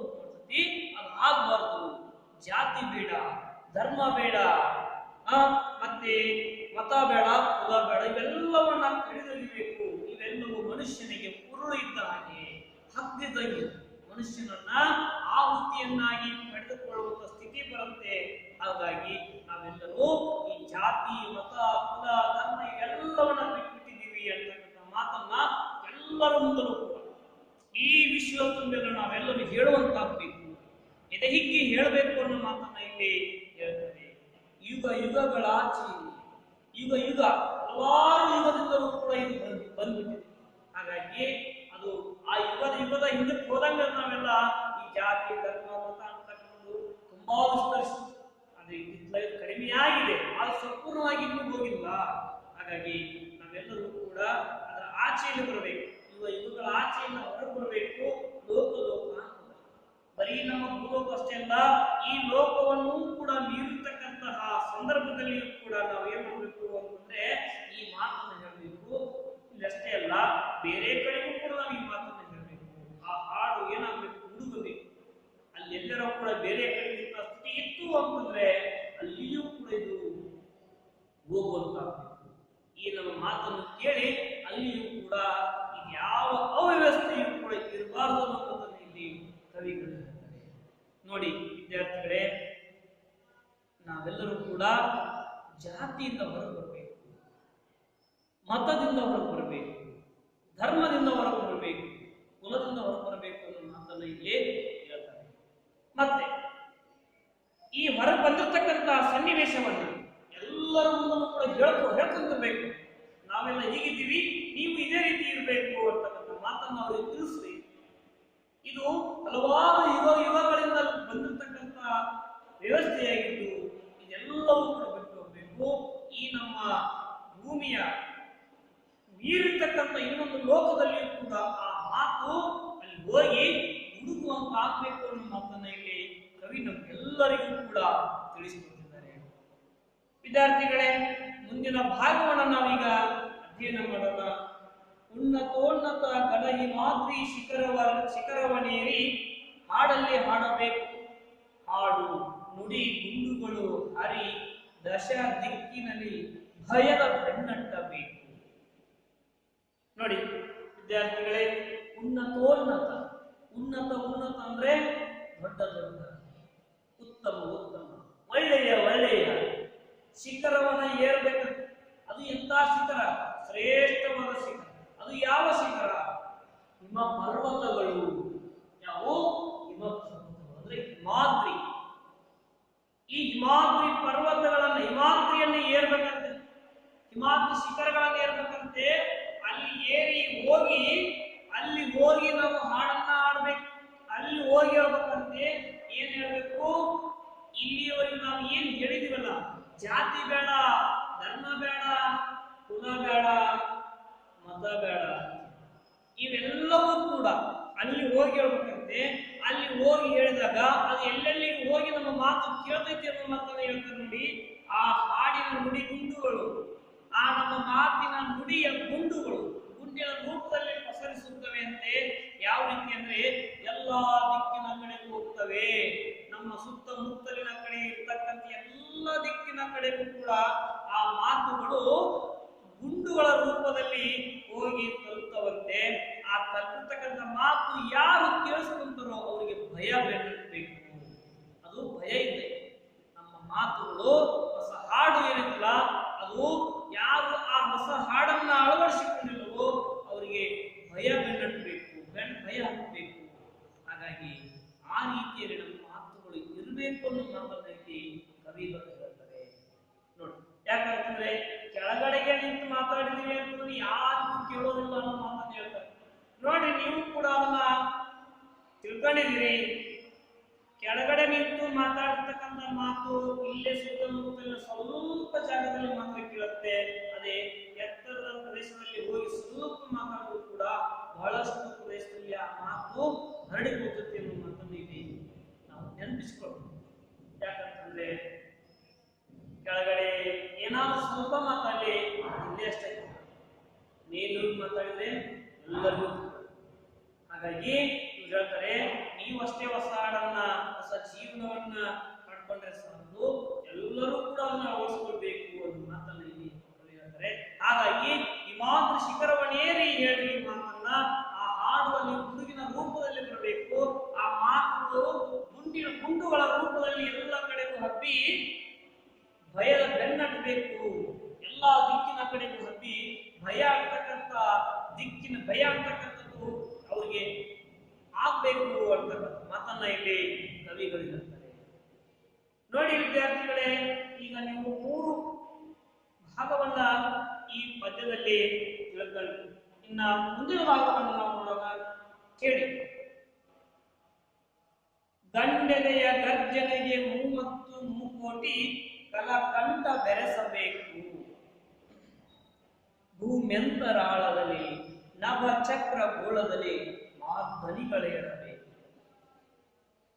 ಮಾಡ್ತತಿ. ಅದು ಆಗಬಾರ್ದು. ಜಾತಿ ಬೇಡ, ಧರ್ಮ ಬೇಡ, ಮತ್ತೆ ಮತ ಬೇಡ, ಕುಲ ಬೇಡ, ಇವೆಲ್ಲವನ್ನ ಕಡಿದೊಗಿಬೇಕು. ಇವೆಲ್ಲವೂ ಮನುಷ್ಯನಿಗೆ ಉರುಳು ಇದ್ದ ಹಾಗೆ, ಹಗ್ಗದಂಗೆ ಮನುಷ್ಯನನ್ನ ಆಹುತಿಯನ್ನಾಗಿ ಪಡೆದುಕೊಳ್ಳುವಂತ ಸ್ಥಿತಿ ಬರುತ್ತೆ. ಹಾಗಾಗಿ ನಾವೆಲ್ಲರೂ ಈ ಜಾತಿ, ಮತ, ಕುಲ, ಧರ್ಮ ಇವೆಲ್ಲವನ್ನ ಬಿಟ್ಬಿಟ್ಟಿದ್ದೀವಿ ಅಂತಕ್ಕಂಥ ಮಾತನ್ನ ಎಲ್ಲರ ಮುಂದಲೂ ಕೂಡ ಇವತ್ತೊಂದೆಲ್ಲ ನಾವೆಲ್ಲರೂ ಹೇಳುವಂತಾಗಬೇಕು, ಎದೆ ಹಿಗ್ಗಿ ಹೇಳಬೇಕು ಅನ್ನೋ ಮಾತನ್ನ ಇಲ್ಲಿ ಹೇಳ್ತಾರೆ. ಯುಗ ಯುಗಗಳಾಚೆ, ಯುಗ ಯುಗ ಹಲವಾರು ಯುಗದಿಂದಲೂ ಕೂಡ ಇದು ಬಂದ್ಬಿಟ್ಟಿದೆ. ಹಾಗಾಗಿ ಅದು ಆ ಯುಗದ ಹಿಂದಕ್ಕೆ ಹೋದಂಗ ನಾವೆಲ್ಲ ಈ ಜಾತಿ ಧರ್ಮ ಮತ ಅಂತಕ್ಕಂಥದ್ದು ತುಂಬಾ ವಿಸ್ತರಿಸಿದೆ. ಅದು ಕಡಿಮೆಯಾಗಿದೆ, ಅದು ಸಂಪೂರ್ಣವಾಗಿ ಇನ್ನೂ ಹೋಗಿಲ್ಲ. ಹಾಗಾಗಿ ನಾವೆಲ್ಲರೂ ಕೂಡ ಅದರ ಆಚೆಯಲ್ಲಿ ಬರಬೇಕು, ಯುಗಗಳ ಆಚೆಯಿಂದ ಹೊರಗೆ ಬರಬೇಕು. ಲೋಕ ಬರೀ ನಮ್ಮ ಭೂಲೋಕ ಅಷ್ಟೇ ಅಲ್ಲ, ಈ ಲೋಕವನ್ನು ಕೂಡ ಮೀರಿರ್ತಕ್ಕಂತಹ ಸಂದರ್ಭದಲ್ಲಿಯೂ ಕೂಡ ನಾವು ಏನ್ ಮಾಡಬೇಕು ಅಂತಂದ್ರೆ ಈ ಮಾತನ್ನು ಹೇಳಬೇಕು. ಇಲ್ಲಷ್ಟೇ ಅಲ್ಲ, ಬೇರೆ ಕಡೆಗೂ ಕೂಡ ನಾವು ಈ ಮಾತನ್ನು ಹೇಳಬೇಕು. ಆ ಹಾಡು ಏನಾಗಬೇಕು, ಹುಡುಗಬೇಕು. ಅಲ್ಲಿ ಎಲ್ಲರೂ ಕೂಡ ಬೇರೆ ಕಡೆಗಿಂತ ಸ್ಥಿತಿ ಇತ್ತು ಅಂತಂದ್ರೆ ಅಲ್ಲಿಯೂ ಕೂಡ ಇದು ಹೋಗುವಂತಾಗಬೇಕು. ಈ ನಮ್ಮ ಮಾತನ್ನು ಕೇಳಿ ಅಲ್ಲಿಯೂ ಕೂಡ ಯಾವ ಅವ್ಯವಸ್ಥೆಯೂ ಕೂಡ ಇರಬಾರದು ಅನ್ನೋದನ್ನು ಇಲ್ಲಿ ಕವಿಗಳು ಹೇಳ್ತಾರೆ. ನೋಡಿ ವಿದ್ಯಾರ್ಥಿಗಳೇ, ನಾವೆಲ್ಲರೂ ಕೂಡ ಜಾತಿಯಿಂದ ಹೊರಗೆ ಬರಬೇಕು, ಮತದಿಂದ ಹೊರಗೆ ಬರಬೇಕು, ಧರ್ಮದಿಂದ ಹೊರಗೆ ಬರಬೇಕು, ಕುಲದಿಂದ ಹೊರಗೆ ಬರಬೇಕು ಅನ್ನೋ ಮಾತನ್ನು ಇಲ್ಲಿ ಹೇಳ್ತಾರೆ. ಮತ್ತೆ ಈ ಹೊರಗೆ ಬಂದಿರತಕ್ಕಂತಹ ಸನ್ನಿವೇಶವನ್ನು ಎಲ್ಲರ ಮುಂದೂ ಕೂಡ ಹೇಳ್ಕೊಂತಿರ್ಬೇಕು. ನಾವೆಲ್ಲ ಹೀಗಿದ್ದೀವಿ, ನೀವು ಇದೇ ರೀತಿ ಇರಬೇಕು ಅಂತಕ್ಕಂಥ ಮಾತನ್ನು ಅವರಿಗೆ ತಿಳಿಸ್ಬೇಕು. ಇದು ಹಲವಾರು ಯುಗಗಳಿಂದ ಬಂದಿರತಕ್ಕಂಥ ವ್ಯವಸ್ಥೆಯಾಗಿದ್ದು ಇದೆಲ್ಲವೂ ಕೂಡ ಬಿಟ್ಟು ಹೋಗಬೇಕು. ಈ ನಮ್ಮ ಭೂಮಿಯ ಮೀರಿರ್ತಕ್ಕಂಥ ಇನ್ನೊಂದು ಲೋಕದಲ್ಲಿಯೂ ಕೂಡ ಆ ಮಾತು ಅಲ್ಲಿ ಹೋಗಿ ಹುಡುಕುವಂತ ಆಗ್ಬೇಕು ಅನ್ನೋ ಮಾತನ್ನ ಇಲ್ಲಿ ಕವಿ ನಮ್ಗೆಲ್ಲರಿಗೂ ಕೂಡ ತಿಳಿಸಿಕೊಟ್ಟಿದ್ದಾರೆ. ವಿದ್ಯಾರ್ಥಿಗಳೇ, ಮುಂದಿನ ಭಾಗವನ್ನು ನಾವೀಗ ಅಧ್ಯಯನ ಮಾಡೋಣ. ಉನ್ನತೋನ್ನತ ಗಣ ಹಿಮಾದ್ರಿ ಶಿಖರವನೇರಿ ಹಾಡಲ್ಲಿ ಹಾಡಬೇಕು, ಹಾಡು ನುಡಿ ಗುಂಡುಗಳು ಹರಿ ದಶ ದಿಕ್ಕಿನಲ್ಲಿ ಭಯದ ಬೆನ್ನಟ್ಟಬೇಕು. ನೋಡಿ ವಿದ್ಯಾರ್ಥಿಗಳೇ, ಉನ್ನತೋನ್ನತ, ಉನ್ನತ ಅಂದ್ರೆ ದೊಡ್ಡ ದೊಡ್ಡ, ಉತ್ತಮ ಉತ್ತಮ, ಒಳ್ಳೆಯ ಶಿಖರವನ್ನ ಏರ್ಬೇಕು. ಅದು ಎಂತ ಶಿಖರ? ಶ್ರೇಷ್ಠವಾದ ಶಿಖರ. ಅದು ಯಾವ ಶಿಖರ? ಹಿಮ ಪರ್ವತಗಳು. ಯಾವ ಹಿಮ ಪರ್ವತಗಳು ಅಂದ್ರೆ ಹಿಮಾದ್ರಿ. ಈ ಹಿಮಾದ್ರಿ ಪರ್ವತಗಳನ್ನ, ಹಿಮಾದ್ರಿಯನ್ನು ಏರ್ಬೇಕಂತೆ, ಹಿಮಾದ್ರಿ ಶಿಖರಗಳನ್ನ ಏರ್ಬೇಕಂತೆ. ಅಲ್ಲಿ ಏರಿ ಅಲ್ಲಿ ಹೋಗಿ ನಾವು ಹಾಡನ್ನ ಆಡ್ಬೇಕು. ಅಲ್ಲಿ ಹೋಗಿ ಹೇಳ್ಬೇಕಂತೆ. ಏನ್ ಹೇಳ್ಬೇಕು? ಇಲ್ಲಿಯವರೆಗೆ ನಾವು ಏನ್ ಹೇಳಿದೀವಲ್ಲ, ಜಾತಿ ಬೇಡ, ಧರ್ಮ ಬೇಡ, ಕುಲ ಬೇಡ, ಮತ ಬೇಡ, ಇವೆಲ್ಲವೂ ಕೂಡ ಅಲ್ಲಿ ಹೋಗಿ ಹೇಳ್ಬೇಕಂತೆ. ಅಲ್ಲಿ ಹೋಗಿ ಹೇಳಿದಾಗ ಅದು ಎಲ್ಲೆಲ್ಲಿ ಹೋಗಿ ನಮ್ಮ ಮಾತು ಕೇಳ್ತೈತಿ ಅನ್ನೋ ಮಾತನ್ನ ಹೇಳ್ತಾರೆ. ನೋಡಿ, ಆ ಹಾಡಿನ ನುಡಿ ಗುಂಡುಗಳು, ಆ ನಮ್ಮ ಮಾತಿನ ನುಡಿಯ ಗುಂಡುಗಳು ಗುಂಡಿನ ರೂಪದಲ್ಲಿ ಪಸರಿಸುತ್ತವೆ ಅಂತೆ. ಯಾವ ರೀತಿ ಅಂದ್ರೆ ಎಲ್ಲಾ ದಿಕ್ಕಿನ ಕಡೆಗೂ ಹೋಗ್ತವೆ. ನಮ್ಮ ಸುತ್ತಮುತ್ತಲಿನ ಕಡೆ ಇರ್ತಕ್ಕಂಥ ಎಲ್ಲ ದಿಕ್ಕಿನ ಕಡೆಗೂ ಕೂಡ ಆ ಮಾತುಗಳು ಗುಂಡುಗಳ ರೂಪದಲ್ಲಿ ಹೋಗಿ ತಲುಪ್ತವಂತೆ. ಆ ತಲುಪತಕ್ಕಂಥ ಮಾತು ಯಾರು ಕೇಳಿಸ್ಕೊಂತಾರೋ ಅವರಿಗೆ ಭಯ ಬೇಕಬೇಕು. ಅದು ಭಯ ಇದೆ. ನಮ್ಮ ಮಾತುಗಳು, ಹೊಸ ಹಾಡು ಏನಿಲ್ಲ, ಅದು ಯಾರು ಆ ಹೊಸ ಹಾಡನ್ನ ಅಳವಡಿಸಿಕೊಂಡಿಲ್ಲವೋ ಅವರಿಗೆ ಭಯ ಬೆನ್ನಟ್ಟಬೇಕು, ಭಯ ಹಾಕಬೇಕು. ಹಾಗಾಗಿ ಆ ರೀತಿಯಲ್ಲಿ ನಮ್ಮ ಮಾತುಗಳು ಇರಬೇಕು ಅನ್ನೋ ಮಾತನ್ನ ಕವಿಗಳು ಹೇಳ್ತಾರೆ. ನೋಡಿ, ಯಾಕಂತಂದ್ರೆ ಕೆಳಗಡೆಗೆ ನಿಂತು ಮಾತಾಡಿದೀವಿ ಅಂತಂದ್ರೆ ಯಾರಿಗೂ ಕೇಳೋದಿಲ್ಲ ಅನ್ನೋ ಮಾತನ್ನ ಹೇಳ್ತಾರೆ. ನೋಡಿ, ನೀವು ಕೂಡ ಅದನ್ನ ತಿಳ್ಕೊಂಡಿದ್ದೀರಿ. ಕೆಳಗಡೆ ನಿಂತು ಮಾತಾಡ್ತಕ್ಕಂಥ ಮಾತು ಇಲ್ಲೇ ಸುತ್ತಮುತ್ತಲಿನ ಸ್ವಲ್ಪ ಜಾಗದಲ್ಲಿ ಮಾತ್ರ ಕೇಳುತ್ತೆ. ಅದೇ ಎತ್ತರದ ಪ್ರದೇಶದಲ್ಲಿ ಹೋಗಿ ಸ್ವಲ್ಪ ಮಾತಾಡೋದು ಕೂಡ ಬಹಳಷ್ಟು ಪ್ರದೇಶದಲ್ಲಿ ಆ ಮಾತು ಹರಡಿಕೊಳ್ಳುತ್ತೆ ಅನ್ನೋ ಮಾತನ್ನು ಇಲ್ಲಿ ನಾವು ನೆನಪಿಸಿಕೊಳ್ಳೋಣ. ಯಾಕಂತಂದ್ರೆ ಕೆಳಗಡೆ ಏನಾದ್ರು ಸ್ವಲ್ಪ ಮಾತಾಡಲಿ, ಇಲ್ಲೇ ಅಷ್ಟೇ, ಮೇಲೂ ಮಾತಾಡಿದ್ರೆ ಎಲ್ಲರಿಗೂ. ಹಾಗಾಗಿ ಇವ್ರು ಹೇಳ್ತಾರೆ, ನೀವಷ್ಟೇ ಹೊಸ ಹಾಡನ್ನ, ಹೊಸ ಜೀವನವನ್ನ ಪಡ್ಕೊಂಡ್ರೆ ಸಾಕು, ಎಲ್ಲರೂ ಕೂಡ ಅದನ್ನ ಅಳವಡಿಸ್ಕೊಳ್ಬೇಕು ಅನ್ನೋ ಮಾತನ್ನ ಇಲ್ಲಿ ಹೇಳ್ತಾರೆ. ಹಾಗಾಗಿ ಹಿಮಾದ್ರಿ ಶಿಖರವನ್ನೇರಿ ಹೇಳಿ ಮಾತನ್ನ, ಆ ಹಾಡುವಲ್ಲಿ ಹುಡುಗಿನ ರೂಪದಲ್ಲಿ ಬರಬೇಕು. ಆ ಮಾತುಗಳು ಗುಂಡುಗಳ ರೂಪದಲ್ಲಿ ಎಲ್ಲ ಕಡೆಗೂ ಹಬ್ಬಿ ಭಯದ ಬೆನ್ನಟ್ಟಬೇಕು. ಎಲ್ಲಾ ದಿಕ್ಕಿನ ಕಡೆಗೂ ಹಬ್ಬಿ ಭಯ ಆಗ್ತಕ್ಕಂಥದ್ದು ಅವರಿಗೆ ಆಗ್ಬೇಕು ಅಂತಕ್ಕಂಥ ಮಾತನ್ನ ಇಲ್ಲಿ ಕವಿಗಳು ಹೇಳ್ತಾರೆ. ನೋಡಿ ವಿದ್ಯಾರ್ಥಿಗಳೇ, ಈಗ ನೀವು 3 ಭಾಗವನ್ನ ಈ ಪದ್ಯದಲ್ಲಿ ತಿಳ್ಕೊಂಡು ಇನ್ನ ಮುಂದಿನ ಭಾಗವನ್ನು ನಾವು ನೋಡೋಣ. ಕೇಳಿ. ಗಂಡೆದೆಯ ಗರ್ಜನೆಗೆ 30 ಮುಕೋಟಿ ಕಲಕಂಠ ಬೆರೆಸಬೇಕು, ಭೂಮ್ಯಂತರಾಳದಲ್ಲಿ ನಭ ಚಕ್ರ ಗೋಳದಲ್ಲಿ ಮಾಧ್ವನಿಗಳೇಳಬೇಕು.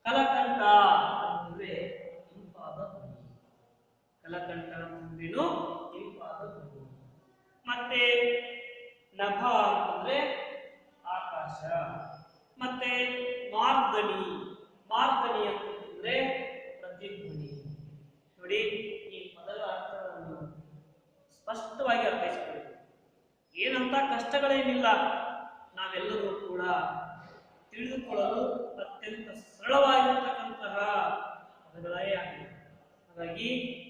ಕಲಕಂಠ ಅಂದ್ರೆ ಇಂಪಾದ ಧ್ವನಿ, ಕಲಕಂಠ ಅಂದ್ರೇನು? ಇಂಪಾದ ಧ್ವನಿ. ಮತ್ತೆ ನಭ ಅಂತಂದ್ರೆ ಆಕಾಶ, ಮತ್ತೆ ಮಾರ್ಧನಿ, ಮಾರ್ಧನಿ ಅಂತಂದ್ರೆ ಪ್ರತಿಧ್ವನಿ. ನೋಡಿ, ಈ ಪದಗಳ ಅರ್ಥವನ್ನು ಸ್ಪಷ್ಟವಾಗಿ ಅರ್ಥೈಸಿಕೊಳ್ಳಿ. ಏನಂತ ಕಷ್ಟಗಳೇನಿಲ್ಲ, ನಾವೆಲ್ಲರೂ ಕೂಡ ತಿಳಿದುಕೊಳ್ಳಲು ಅತ್ಯಂತ ಸರಳವಾಗಿರ್ತಕ್ಕಂತಹ ಪದಗಳೇ ಆಗಿದೆ. ಹಾಗಾಗಿ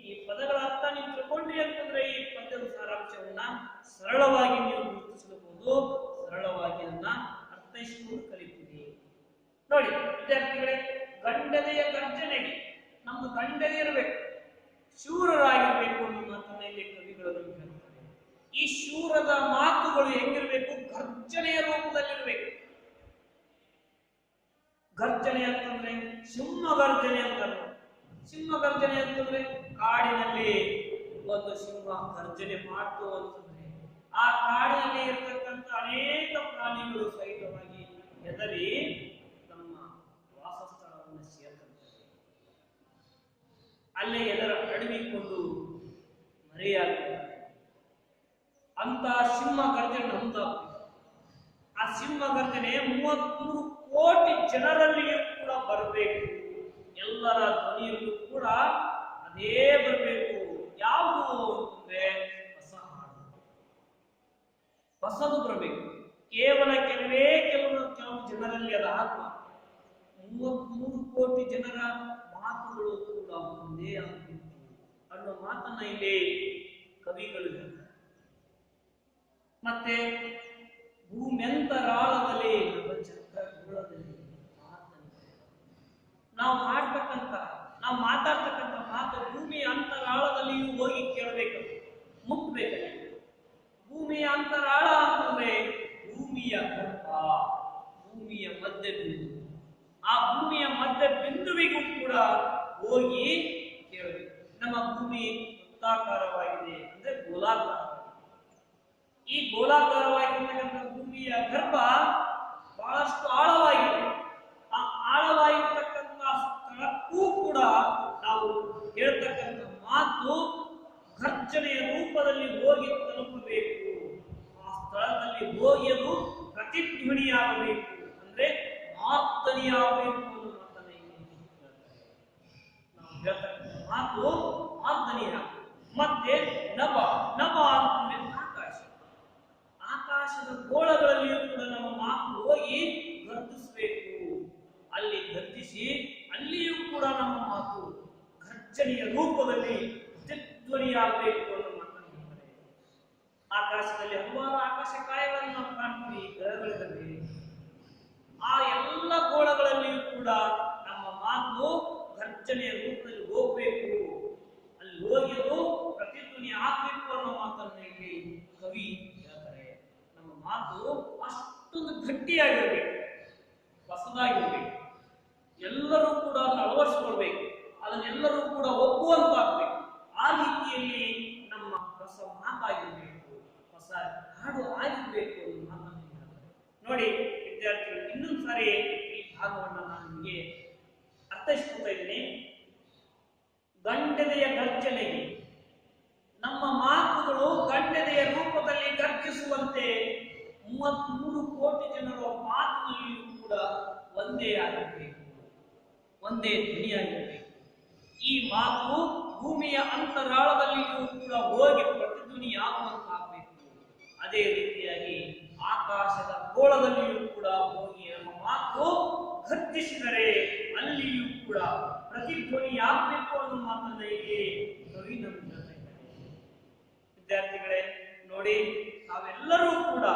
ಈ ಪದಗಳ ಅರ್ಥ ನೀವು ತಿಳ್ಕೊಂಡ್ರಿ ಅಂತಂದ್ರೆ ಈ ಪದ್ಯದ ಸಾರಾಂಶವನ್ನ ಸರಳವಾಗಿ ನೀವು ಗುರುತಿಸಬಹುದು, ಸರಳವಾಗಿ ಅದನ್ನ ಅರ್ಥೈಸಿಕೊಂಡು ಕಲಿತೀವಿ. ನೋಡಿ ವಿದ್ಯಾರ್ಥಿಗಳೇ, ಗಂಡನೆಯ ಗರ್ಜನೆಗೆ ನಮ್ದು ಗಂಡನೆ ಇರಬೇಕು, ಶೂರರಾಗಿರ್ಬೇಕು ಅನ್ನೋ ಮಾತನ್ನ ಇಲ್ಲಿ ಕವಿಗಳು ನಮ್ಗೆ ಹೇಳ್ತಾರೆ. ಈ ಶೂರದ ಮಾತುಗಳು ಹೆಂಗಿರ್ಬೇಕು? ಗರ್ಜನೆಯ ರೂಪದಲ್ಲಿರ್ಬೇಕು. ಗರ್ಜನೆ ಅಂತಂದ್ರೆ ಸಿಂಹ ಗರ್ಜನೆ ಅಂತಾರೆ. ಸಿಂಹ ಗರ್ಜನೆ ಅಂತಂದ್ರೆ ಕಾಡಿನಲ್ಲಿ ಒಂದು ಸಿಂಹ ಗರ್ಜನೆ ಮಾಡ್ತು ಅಂತಂದ್ರೆ ಆ ಕಾಡಿನಲ್ಲಿ ಇರತಕ್ಕಂಥ ಅನೇಕ ಪ್ರಾಣಿಗಳು ಸಹಿತವಾಗಿ ಹೆದರಿ ನಮ್ಮ ವಾಸಸ್ಥಳವನ್ನು ಸೇರ್ಕೊಳ್ತವೆ. ಅಲ್ಲೇ ಎದರ ಅಡವಿಕೊಂಡು ಮರೆಯಾಗ್ತದೆ. ಅಂತ ಸಿಂಹ ಗರ್ಜನೆ ನಮ್ದು. ಆ ಸಿಂಹ ಗರ್ಜನೆ 33 ಕೋಟಿ ಜನರಲ್ಲಿಯೂ ಕೂಡ ಬರಬೇಕು. ಎಲ್ಲರ ಧ್ವನಿಯಲ್ಲೂ ಕೂಡ ಅದೇ ಬರಬೇಕು. ಯಾವುದು ಅಂತಂದ್ರೆ ಹೊಸ ಹಾಡು, ಹೊಸದು ಬರಬೇಕು. ಕೇವಲ ಕೆಲವು ಜನರಲ್ಲಿ ಅದು ಆತ್ಮ. 33 ಕೋಟಿ ಜನರ ಮಾತುಗಳು ಕೂಡ ಒಂದೇ ಆಗಬೇಕು ಅನ್ನೋ ಮಾತನ್ನ ಇಲ್ಲಿ ಕವಿಗಳು ಹೇಳ್ತಾರೆ. ಮತ್ತೆ ಭೂಮ್ಯಂತರಾಳದಲ್ಲಿ ನಾವು ಮಾತಾಡ್ತಕ್ಕಂಥ ಮಾತು ಭೂಮಿಯ ಅಂತರಾಳದಲ್ಲಿಯೂ ಹೋಗಿ ಕೇಳಬೇಕು, ಮುಟ್ಬೇಕು. ಭೂಮಿಯ ಅಂತರಾಳ ಅಂತಂದ್ರೆ ಭೂಮಿಯ ಗರ್ಭ, ಭೂಮಿಯ ಮಧ್ಯ ಬಿಂದು. ಆ ಭೂಮಿಯ ಮಧ್ಯ ಬಿಂದುವಿಗೂ ಕೂಡ ಹೋಗಿ ಕೇಳಬೇಕು. ನಮ್ಮ ಭೂಮಿ ವೃತ್ತಾಕಾರವಾಗಿದೆ ಅಂದ್ರೆ ಗೋಲಾಕಾರವಾಗಿದೆ. ಈ ಗೋಲಾಕಾರವಾಗಿರ್ತಕ್ಕಂಥ ಭೂಮಿಯ ಗರ್ಭ ಬಹಳಷ್ಟು ಆಳವಾಗಿದೆ. ಆ ಆಳವಾಗಿರ್ತಕ್ಕಂಥ ಸ್ಥಳಕ್ಕೂ ಕೂಡ ನಾವು ಹೇಳ್ತಕ್ಕಂಥ ಮಾತು ಗರ್ಜನೆಯ ರೂಪದಲ್ಲಿ ಹೋಗಿ ತಲುಪಬೇಕು. ಆ ಸ್ಥಳದಲ್ಲಿ ಹೋಗಿ ಅದು ಪ್ರತಿಧ್ವನಿಯಾಗಬೇಕು, ಅಂದ್ರೆ ಮಾರ್ಧನಿಯಾಗಬೇಕು ಅನ್ನೋ ಮಾತನ್ನ ನಾವು ಹೇಳ್ತಕ್ಕಂಥ ಮಾತು ಮಾರ್ಧನಿಯಾಗಬೇಕು. ಮತ್ತೆ ನಭ, ನಭ ಅಂತಂದ್ರೆ ಆಕಾಶ. ಆಕಾಶದ ಗೋಳಗಳಲ್ಲಿಯೂ ಕೂಡ ನಮ್ಮ ಮಾತು ಹೋಗಿ ಗರ್ಜಿಸಬೇಕು. ಅಲ್ಲಿ ಗರ್ಜಿಸಿ ಅಲ್ಲಿಯೂ ಕೂಡ ನಮ್ಮ ಮಾತು ಗರ್ಜನೆಯ ರೂಪದಲ್ಲಿ ಪ್ರತಿಧ್ವನಿಯಾಗಬೇಕು ಅನ್ನೋ ಮಾತನ್ನು ಹೇಳ್ತಾರೆ. ಆಕಾಶದಲ್ಲಿ ಹಲವಾರು ಆಕಾಶ ಕಾಯಗಳನ್ನು ನಾವು ಕಾಣ್ತೀವಿ, ಗ್ರಹಗಳಿದ್ದಾವೆ. ಆ ಎಲ್ಲ ಗೋಳಗಳಲ್ಲಿಯೂ ಕೂಡ ನಮ್ಮ ಮಾತು ಗರ್ಜನೆಯ ರೂಪದಲ್ಲಿ ಹೋಗ್ಬೇಕು, ಅಲ್ಲಿ ಹೋಗಿಯೂ ಪ್ರತಿಧ್ವನಿ ಆಗ್ಬೇಕು ಅನ್ನೋ ಮಾತನ್ನು ಇಲ್ಲಿ ಕವಿ ಹೇಳ್ತಾರೆ. ನಮ್ಮ ಮಾತು ಅಷ್ಟೊಂದು ಗಟ್ಟಿಯಾಗಿರ್ಬೇಕು, ಹೊಸದಾಗಿರ್ಬೇಕು. ಎಲ್ಲರೂ ಕೂಡ ಅದನ್ನು ಅಳವಡಿಸಿಕೊಳ್ಬೇಕು, ಅದನ್ನೆಲ್ಲರೂ ಕೂಡ ಒಪ್ಪುವಂತಾಗಬೇಕು. ಆ ರೀತಿಯಲ್ಲಿ ನಮ್ಮ ಹೊಸ ಮಾತಾಗಿರ್ಬೇಕು, ಹೊಸ ಹಾಡು ಆಗಿರ್ಬೇಕು ಅನ್ನೋ ಮಾತನ್ನು ಹೇಳ್ತಾರೆ. ನೋಡಿ ವಿದ್ಯಾರ್ಥಿಗಳು, ಇನ್ನೊಂದು ಸಾರಿ ಈ ಭಾಗವನ್ನು ನಾನು ನಿಮಗೆ ಅರ್ಥೈಸ್ಕೊಳ್ತಾ ಇದ್ದೀನಿ. ಗಂಡನೆಯ ಗರ್ಜನೆಗೆ ನಮ್ಮ ಮಾತುಗಳು ಗಂಡನೆಯ ರೂಪದಲ್ಲಿ ಗರ್ಜಿಸುವಂತೆ 33 ಕೋಟಿ ಜನರ ಮಾತಿನಲ್ಲಿಯೂ ಕೂಡ ಒಂದೇ ಆಗಿರಬೇಕು, ಒಂದೇ ಧ್ವನಿಯಾಗಿರಬೇಕು. ಈ ಮಾತು ಭೂಮಿಯ ಅಂತರಾಳದಲ್ಲಿಯೂ ಕೂಡ ಹೋಗಿ ಪ್ರತಿಧ್ವನಿಯಾಗುವಂತಾಗಬೇಕು. ಅದೇ ರೀತಿಯಾಗಿ ಆಕಾಶದ ಗೋಳದಲ್ಲಿಯೂ ಕೂಡ ಹೋಗಿ ನಮ್ಮ ಮಾತು ಗರ್ಜಿಸಿದರೆ ಅಲ್ಲಿಯೂ ಕೂಡ ಪ್ರತಿಧ್ವನಿಯಾಗಬೇಕು ಅನ್ನೋ ಮಾತನ್ನ ಇಲ್ಲಿ ಕವಿ ನಮಗೆ ಹೇಳ್ತಾ ಇದ್ದಾರೆ. ವಿದ್ಯಾರ್ಥಿಗಳೇ ನೋಡಿ, ನಾವೆಲ್ಲರೂ ಕೂಡ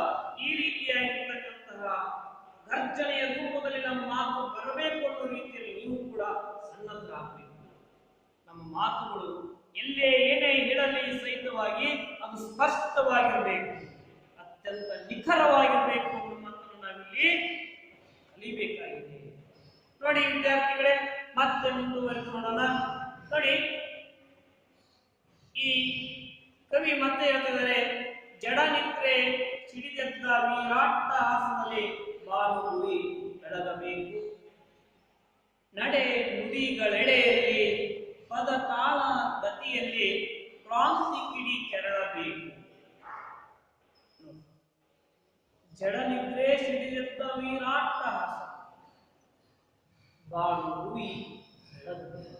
ಈ ರೀತಿಯಾಗಿರ್ತಕ್ಕಂತಹ ಗರ್ಜನೆಯ ರೂಪದಲ್ಲಿ ನಮ್ಮ ನಮ್ಮ ಮಾತುಗಳು ಎಲ್ಲೇ ಏನೇ ಹೇಳಲಿ ಸಹಿತವಾಗಿ ಅದು ಸ್ಪಷ್ಟವಾಗಿರಬೇಕು, ಅತ್ಯಂತ ನಿಖರವಾಗಿರಬೇಕು ಅನ್ನೋ ಮಾತನ್ನು ನಾವಿಲ್ಲಿ ಕಲಿಬೇಕಾಗಿದೆ. ನೋಡಿ ವಿದ್ಯಾರ್ಥಿಗಳೇ, ಮತ್ತೆ ಮುಂದುವರೆದು ನೋಡೋಣ. ನೋಡಿ, ಈ ಕವಿ ಮತ್ತೆ ಹೇಳ್ತಿದ್ದಾರೆ, ಜಡನಿದ್ರೆ ಸಿಡಿದೆದ್ದ ವಿರಾಟ ಹಾಸನಲ್ಲಿ ಬಾನುಗುಡಿ ಬೆಳಗಬೇಕು, ನಡೆ ನುಡಿಗಳೆಡೆಯಲ್ಲಿ ಪದ ತಾಳ ಗತಿಯಲ್ಲಿ ಕ್ರಾಂತಿ ಕಿಡಿ ಕೆರಳಬೇಕು. ಜಡನಿದ್ರೆ ಸಿಡಿದೆದ್ದ ವಿರಾಟ ಹಾಸ ಬಾನುಗುಡಿ ಬೆಳಗಬೇಕು.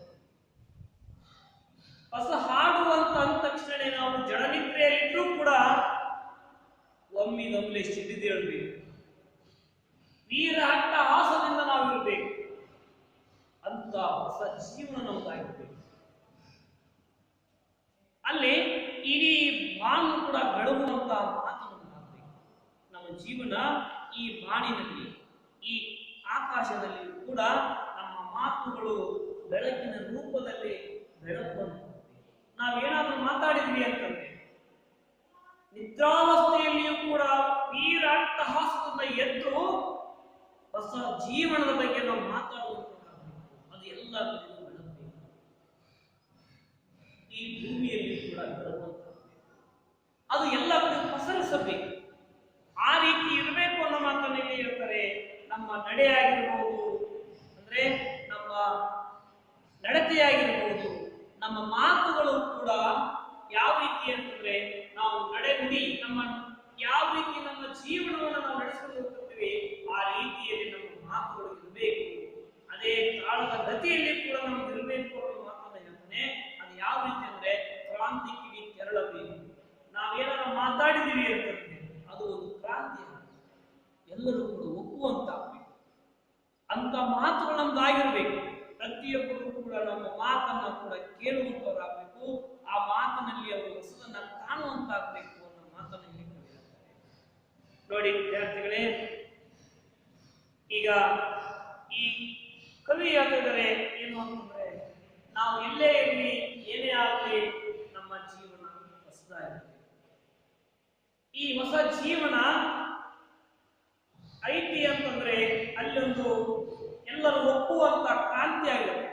ಹೊಸ ಹಾಡುವಂತ ಅಂದ ತಕ್ಷಣ ನಾವು ಜಡನಿದ್ರೆಯಲ್ಲಿದ್ರೂ ಕೂಡ ಒಮ್ಮಿದೊಮ್ಮೆ ಸಿಡಿದೇಳಬೇಕು, ವೀರ ಅಟ್ಟಹಾಸದಿಂದ ನಾವಿರಬೇಕು ಅಂತ ಹೊಸ ಜೀವನ ನಮ್ದಾಗಿರ್ಬೇಕು. ಅಲ್ಲಿ ಇಡೀ ಬಾನು ಕೂಡ ಬೆಳಗುವಂತ ಮಾತನಾಡಬೇಕು. ನಮ್ಮ ಜೀವನ ಈ ಬಾಣಿನಲ್ಲಿ, ಈ ಆಕಾಶದಲ್ಲಿ ಕೂಡ ನಮ್ಮ ಮಾತುಗಳು ಬೆಳಕಿನ ರೂಪದಲ್ಲಿ ಬೆಳಗುವಂತ. ನಾವೇನಾದ್ರೂ ಮಾತಾಡಿದ್ವಿ ಅಂತಂದ್ರೆ ನಿದ್ರಾವಸ್ಥೆಯಲ್ಲಿಯೂ ಕೂಡ ವೀರ ಅಟ್ಟಹಾಸದಿಂದ ಎದ್ದು ಹೊಸ ಜೀವನದ ಬಗ್ಗೆ ನಾವು ಮಾತಾಡುವಂತಾಗಬೇಕು. ಅದು ಎಲ್ಲ ಬೆಳಗಬೇಕು. ಈ ಭೂಮಿಯಲ್ಲಿ ಕೂಡ ಬೆಳಗುವಂತಾಗಬೇಕು, ಅದು ಎಲ್ಲ ಕಡೆ ಪಸರಿಸಬೇಕು. ಆ ರೀತಿ ಇರಬೇಕು ಅನ್ನೋ ಮಾತನ್ನ ಇಲ್ಲಿ ಹೇಳ್ತಾರೆ. ನಮ್ಮ ನಡೆಯಾಗಿರ್ಬಹುದು, ಅಂದ್ರೆ ನಮ್ಮ ನಡತೆಯಾಗಿರ್ಬಹುದು, ನಮ್ಮ ಮಾತುಗಳು ಕೂಡ ಯಾವ ರೀತಿ ಅಂತಂದ್ರೆ ನಾವು ನಡೆನುಡಿ, ನಮ್ಮ ಯಾವ ರೀತಿ ನಮ್ಮ ಜೀವನವನ್ನು ನಾವು ನಡೆಸಿಕೊಂಡು ಹೋಗ್ತಿರ್ತೀವಿ ಆ ರೀತಿಯಲ್ಲಿ ನಮ್ಮ ಮಾತುಗಳು ಇರಬೇಕು. ಅದೇ ತಾಳದ ಗತಿಯಲ್ಲಿ ಕೂಡ ನಮ್ಗೆ ಇರಬೇಕು ಅನ್ನೋ ಮಾತನ್ನ ಹೇಳ್ತಾನೆ. ಅದು ಯಾವ ರೀತಿ ಅಂದ್ರೆ ಕ್ರಾಂತಿ ಕಿಡಿ ಕೆರಳಬೇಕು. ನಾವೇನಾದ್ರು ಮಾತಾಡಿದೀವಿ ಅಂತಂದ್ರೆ ಅದು ಒಂದು ಕ್ರಾಂತಿ, ಎಲ್ಲರೂ ಕೂಡ ಒಪ್ಪುವಂತಾಗಬೇಕು ಅಂತ ಮಾತುಗಳು ನಮ್ದಾಗಿರ್ಬೇಕು. ಪ್ರತಿಯೊಬ್ಬರು ಕೂಡ ನಮ್ಮ ಮಾತನ್ನ ಕೂಡ ಕೇಳುವಂತವರಾಗಬೇಕು, ಆ ಮಾತಿನಲ್ಲಿ ಅವರು ಹೊಸದನ್ನ ಕಾಣುವಂತಾಗಬೇಕು ಅನ್ನೋ ಮಾತನ್ನ ಇಲ್ಲಿ ಕಲಿಯುತ್ತಾರೆ. ನೋಡಿ ವಿದ್ಯಾರ್ಥಿಗಳೇ, ಈಗ ಈ ಕವಿ ಹೇಳ್ತಿದ್ದಾರೆ ಏನು ಅಂತಂದ್ರೆ, ನಾವು ಎಲ್ಲೇ ಇರಲಿ ಏನೇ ಆಗಲಿ ನಮ್ಮ ಜೀವನ ಹೊಸದಾಗಿರಬೇಕು. ಈ ಹೊಸ ಜೀವನ ಐತಿ ಅಂತಂದ್ರೆ ಅಲ್ಲೊಂದು ಎಲ್ಲರೂ ಒಪ್ಪುವಂತ ಕ್ರಾಂತಿ ಆಗಿರುತ್ತೆ.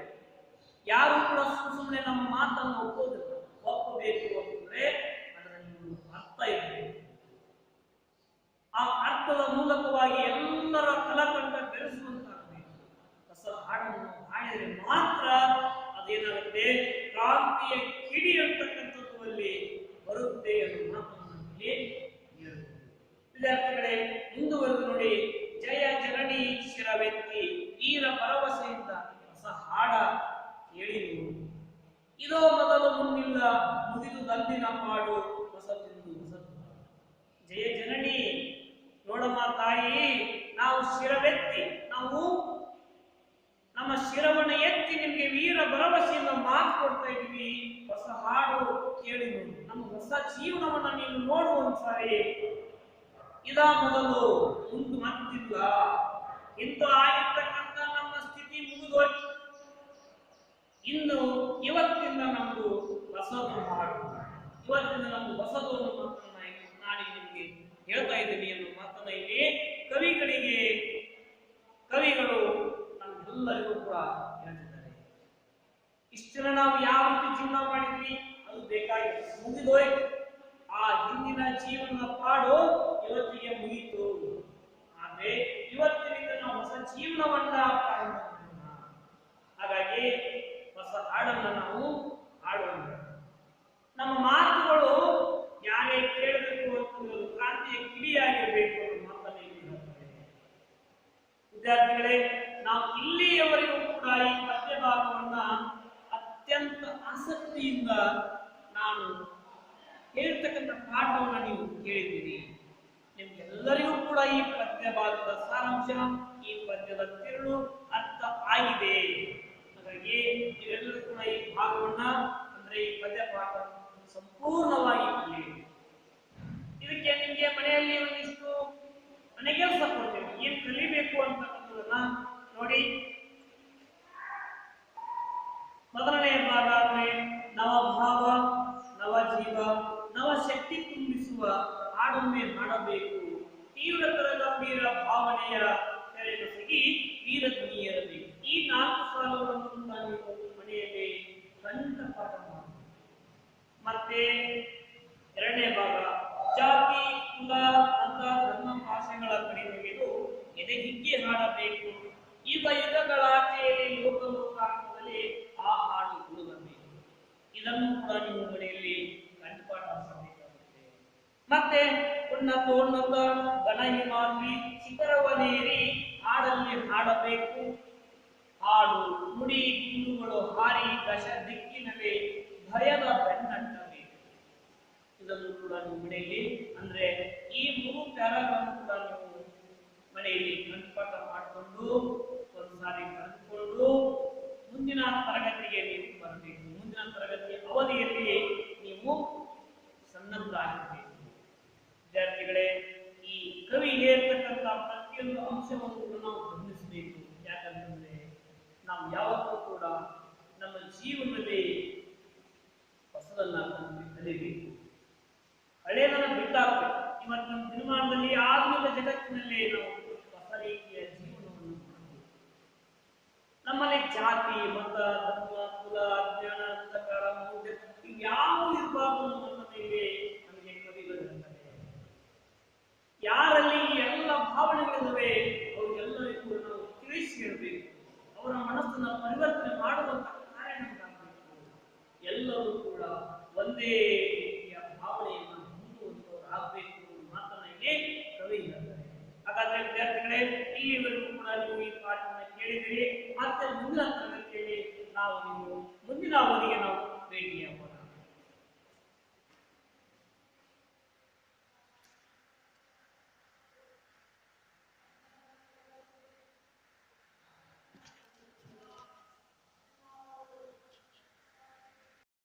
ಯಾರು ಕೂಡ ಸುಮ್ಮನೆ ನಮ್ಮ ಮಾತನ್ನು ಒಪ್ಪೋದಿಲ್ಲ. ಒಪ್ಪಬೇಕು ಅಂತಂದ್ರೆ ಅದರಲ್ಲಿ ಒಂದು ಅರ್ಥ ಇರಬೇಕು. ಆ ಅರ್ಥದ ಮೂಲಕವಾಗಿ ಎಲ್ಲರ ಕಲಕಂಡ ಬೆರೆಸುವಂತಾಗಬೇಕು. ಹೊಸ ಹಾಡನ್ನು ಹಾಡಿದರೆ ಮಾತ್ರ ಅದೇನಾಗುತ್ತೆ, ಕ್ರಾಂತಿಯ ಕಿಡಿ ಅಂತಕ್ಕಂಥದ್ದು ಅಲ್ಲಿ ಬರುತ್ತೆ ಅನ್ನೋ ಮಾತನ್ನು ಹೇಳಬಹುದು. ವಿದ್ಯಾರ್ಥಿಗಳೇ, ಮುಂದುವರೆದು ನೋಡಿ, ಜಯ ಜನನಿ ಶಿರವೆತ್ತಿ ವೀರ ಭರವಸೆಯಿಂದ ಹೊಸ ಹಾಡ ಹೇಳಿರು, ಇದೋ ಮೊದಲು ಮುಂದಿಲ್ಲ ಮುಗಿದು ದಂದಿನ ಪಾಡು ಹೊಸತಿಂದು ಹೊಸತು. ಜಯ ಜನನಿ, ನೋಡಮ್ಮ ತಾಯಿ, ನಾವು ಶಿರವೆತ್ತಿ, ನಾವು ನಮ್ಮ ಶಿರವನ್ನು ಎತ್ತಿ ನಿಮ್ಗೆ ವೀರ ಭರವಸೆಯಿಂದ ಮಾತು ಕೊಡ್ತಾ ಇದೀವಿ. ಹೊಸ ಹಾಡು ಕೇಳಿ ನೋಡಿ, ನಮ್ಮ ಹೊಸ ಜೀವನವನ್ನ ನೀವು ನೋಡು ಒಂದ್ಸಾರಿ. ಇದ ಮೊದಲು ಮುಂದೆ ಮತ್ತಿಲ್ಲ, ಇಂದು ಆಗಿರ್ತಕ್ಕಂಥ ನಮ್ಮ ಸ್ಥಿತಿ ಮುಗಿದೋಯ್ತು. ಇನ್ನು ಇವತ್ತಿಂದ ನಮ್ದು ಹೊಸದು ಹಾಡು, ಇವತ್ತಿಂದ ನಮ್ದು ಹೊಸದು ಅನ್ನೋ ಮಾತನ್ನ ನಾನು ನಿಮಗೆ ಹೇಳ್ತಾ ಇದ್ದೀನಿ ಅನ್ನೋ ಮಾತನ್ನ ಇಲ್ಲಿ ಕವಿಗಳು ನಮ್ಗೆಲ್ಲರಿಗೂ ಕೂಡ ಹೇಳ್ತಿದ್ದಾರೆ. ಇಷ್ಟು ಜನ ನಾವು ಯಾವ ರೀತಿ ಜೀವನ ಮಾಡಿದ್ವಿ ಅದು ಬೇಕಾಗಿತ್ತು, ಮುಗಿದೋಯ್ತು. ಆ ಹಿಂದಿನ ಜೀವನದ ಪಾಡು ಇವತ್ತಿಗೆ ಮುಗಿತು. ಆದ್ರೆ ಇವತ್ತಿನಿಂದ ನಾವು ಹೊಸ ಜೀವನವನ್ನ ಪ್ರಾರಂಭ ಮಾಡೋಣ. ಹಾಗಾಗಿ ಹೊಸ ಹಾಡನ್ನ ನಾವು ಹಾಡೋಣ. ನಮ್ಮ ಮಾತುಗಳು ಯಾರೇ ಕೇಳಬೇಕು ಅಂತಂದ್ರೆ ಕ್ರಾಂತಿಯ ಕಿಡಿಯಾಗಿರ್ಬೇಕು ಅನ್ನೋ ಮಾತನ್ನ ಇಲ್ಲಿ ಹೇಳ್ತಾರೆ. ವಿದ್ಯಾರ್ಥಿಗಳೇ, ನಾವು ಇಲ್ಲಿಯವರೆಗೂ ಕೂಡ ಈ ಪದ್ಯ ಭಾಗವನ್ನ ಅತ್ಯಂತ ಆಸಕ್ತಿಯಿಂದ ನಾನು ಹೇಳ್ತಕ್ಕಂಥ ಪಾಠವನ್ನ ನೀವು ಕೇಳಿದ್ದೀರಿ. ನಿಮ್ಗೆಲ್ಲರಿಗೂ ಕೂಡ ಈ ಪದ್ಯ ಭಾಗದ ಸಾರಾಂಶ, ಈ ಪದ್ಯದ ತಿರುಳು ಅರ್ಥ ಆಗಿದೆ. ಹಾಗಾಗಿ ನೀವೆಲ್ಲರೂ ಕೂಡ ಈ ಭಾಗವನ್ನ ಅಂದ್ರೆ ಈ ಪದ್ಯ ಪಾಠ ಸಂಪೂರ್ಣವಾಗಿ ಕಲಿಯಿರಿ. ಇದಕ್ಕೆ ನಿಮ್ಗೆ ಮನೆಯಲ್ಲಿ ಒಂದಿಷ್ಟು ಮನೆ ಕೆಲಸ ಕೊಡ್ತೇವೆ, ಏನ್ ಕಲಿಬೇಕು ಅಂತಕ್ಕಂಥದನ್ನ ನೋಡಿ. ಮೊದಲನೆಯ ಭಾಗ ಮತ್ತೆ ಎರಡನೇ ಭಾಗ, ಜಾತಿ ಕುಲ ಅಂತ ಧರ್ಮ ಭಾಷೆಗಳ ಕಡೆ ತೆಗೆದು ಎದೆಹಿಕ್ಕಿ ಹಾಡಬೇಕು. ಯುಗ ಯುಗಗಳಾಚೆಯಲ್ಲಿ ಲೋಕಲೋಕಾಂತದಲ್ಲಿ ಆ ಹಾಡು ಉಳಿದಬೇಕು. ಇದನ್ನು ಕೂಡ ನೀವು ಮನೆಯಲ್ಲಿ ಕಂಠಪಾಠ ಮಾಡಬೇಕಾಗುತ್ತೆ. ಮತ್ತೆ ಉನ್ನತೋನ್ನತ ಗಣ ಹಿಮಾದ್ರಿ ಶಿಖರವನೇರಿ ಹಾಡಲ್ಲಿ ಹಾಡಬೇಕು. ಹಾಡು ನುಡಿ ಗುಂಡುಗಳು ಹಾರಿ ದಶ ದಿಕ್ಕಿನಲ್ಲಿ ಭಯದ ಬೆನ್ನಟ್ಟಬೇಕು. ಇದನ್ನು ಕೂಡ ನೀವು ಮನೆಯಲ್ಲಿ ಅಂದ್ರೆ ಈ 3 ಪ್ಯಾರಾಗಳನ್ನು ಕೂಡ ನೀವು ಮನೆಯಲ್ಲಿ ಕಂಠಪಾಠ ಮಾಡಿಕೊಂಡು ಒಂದ್ಸಾರಿ ಬರೆದುಕೊಂಡು ಮುಂದಿನ ತರಗತಿಗೆ ನೀವು ಬರಬೇಕು. ಮುಂದಿನ ತರಗತಿಯ ಅವಧಿಯಲ್ಲಿ ನೀವು ಸನ್ನದ್ಧರಾಗಬೇಕು. ವಿದ್ಯಾರ್ಥಿಗಳೇ, ಈ ಕವಿ ಹೇಳ್ತಕ್ಕಂಥ ಪ್ರತಿಯೊಂದು ಅಂಶವನ್ನು ಕೂಡ ನಾವು ಗಮನಿಸಬೇಕು. ಯಾಕಂತಂದ್ರೆ ನಾವು ಯಾವತ್ತೂ ಕೂಡ ನಮ್ಮ ಜೀವನದಲ್ಲಿ ಹೊಸದನ್ನ ಕಲಿಬೇಕು, ಹಳೆಯದನ್ನ ಬಿಟ್ಟಾಗಬೇಕು. ಇವತ್ತು ನಮ್ಮ ದಿನಮಾನದಲ್ಲಿ ಆಧುನಿಕ ಜಗತ್ತಿನಲ್ಲಿ ನಾವು ಹೊಸ ರೀತಿಯ ಜೀವನವನ್ನು ಮಾಡಬೇಕು. ನಮ್ಮಲ್ಲಿ ಜಾತಿ ಮತ ಧರ್ಮ ಕುಲ ಅಜ್ಞಾನ ಅಂಧಕಾರ ಮೌಢ್ಯ ಇವ್ಯಾವ ಇರಬಾರ್ದು ನಮ್ಮ ಮನೆಯಲ್ಲಿ ನಮಗೆ ಕವಿಗಳು ಹೇಳ್ತಾರೆ. ಯಾರಲ್ಲಿ ಎಲ್ಲ ಭಾವನೆಗಳಿವೆ ಅವರಿಗೆಲ್ಲರಿಗೂ ನಾವು ತಿಳಿಸಿ ಹೇಳಬೇಕು. ಅವರ ಮನಸ್ಸನ್ನು ಪರಿವರ್ತನೆ ಮಾಡುವಂತ ಕಾರ್ಯ ನಮಗಾಗಬೇಕು. ಎಲ್ಲರೂ ಕೂಡ ಒಂದೇ ರೀತಿಯ ಭಾವನೆಯನ್ನು ಹೊಂದುವಂತವರಾಗಬೇಕು ಮಾತನ್ನ ಇಲ್ಲಿ ಕವಿ ಹೇಳ್ತಾರೆ. ಹಾಗಾದ್ರೆ ವಿದ್ಯಾರ್ಥಿಗಳೇ, ಇಲ್ಲಿವರೆಗೂ ಕೂಡ ನೀವು ಈ ಪಾಠವನ್ನು ಕೇಳಿದಿರಿ.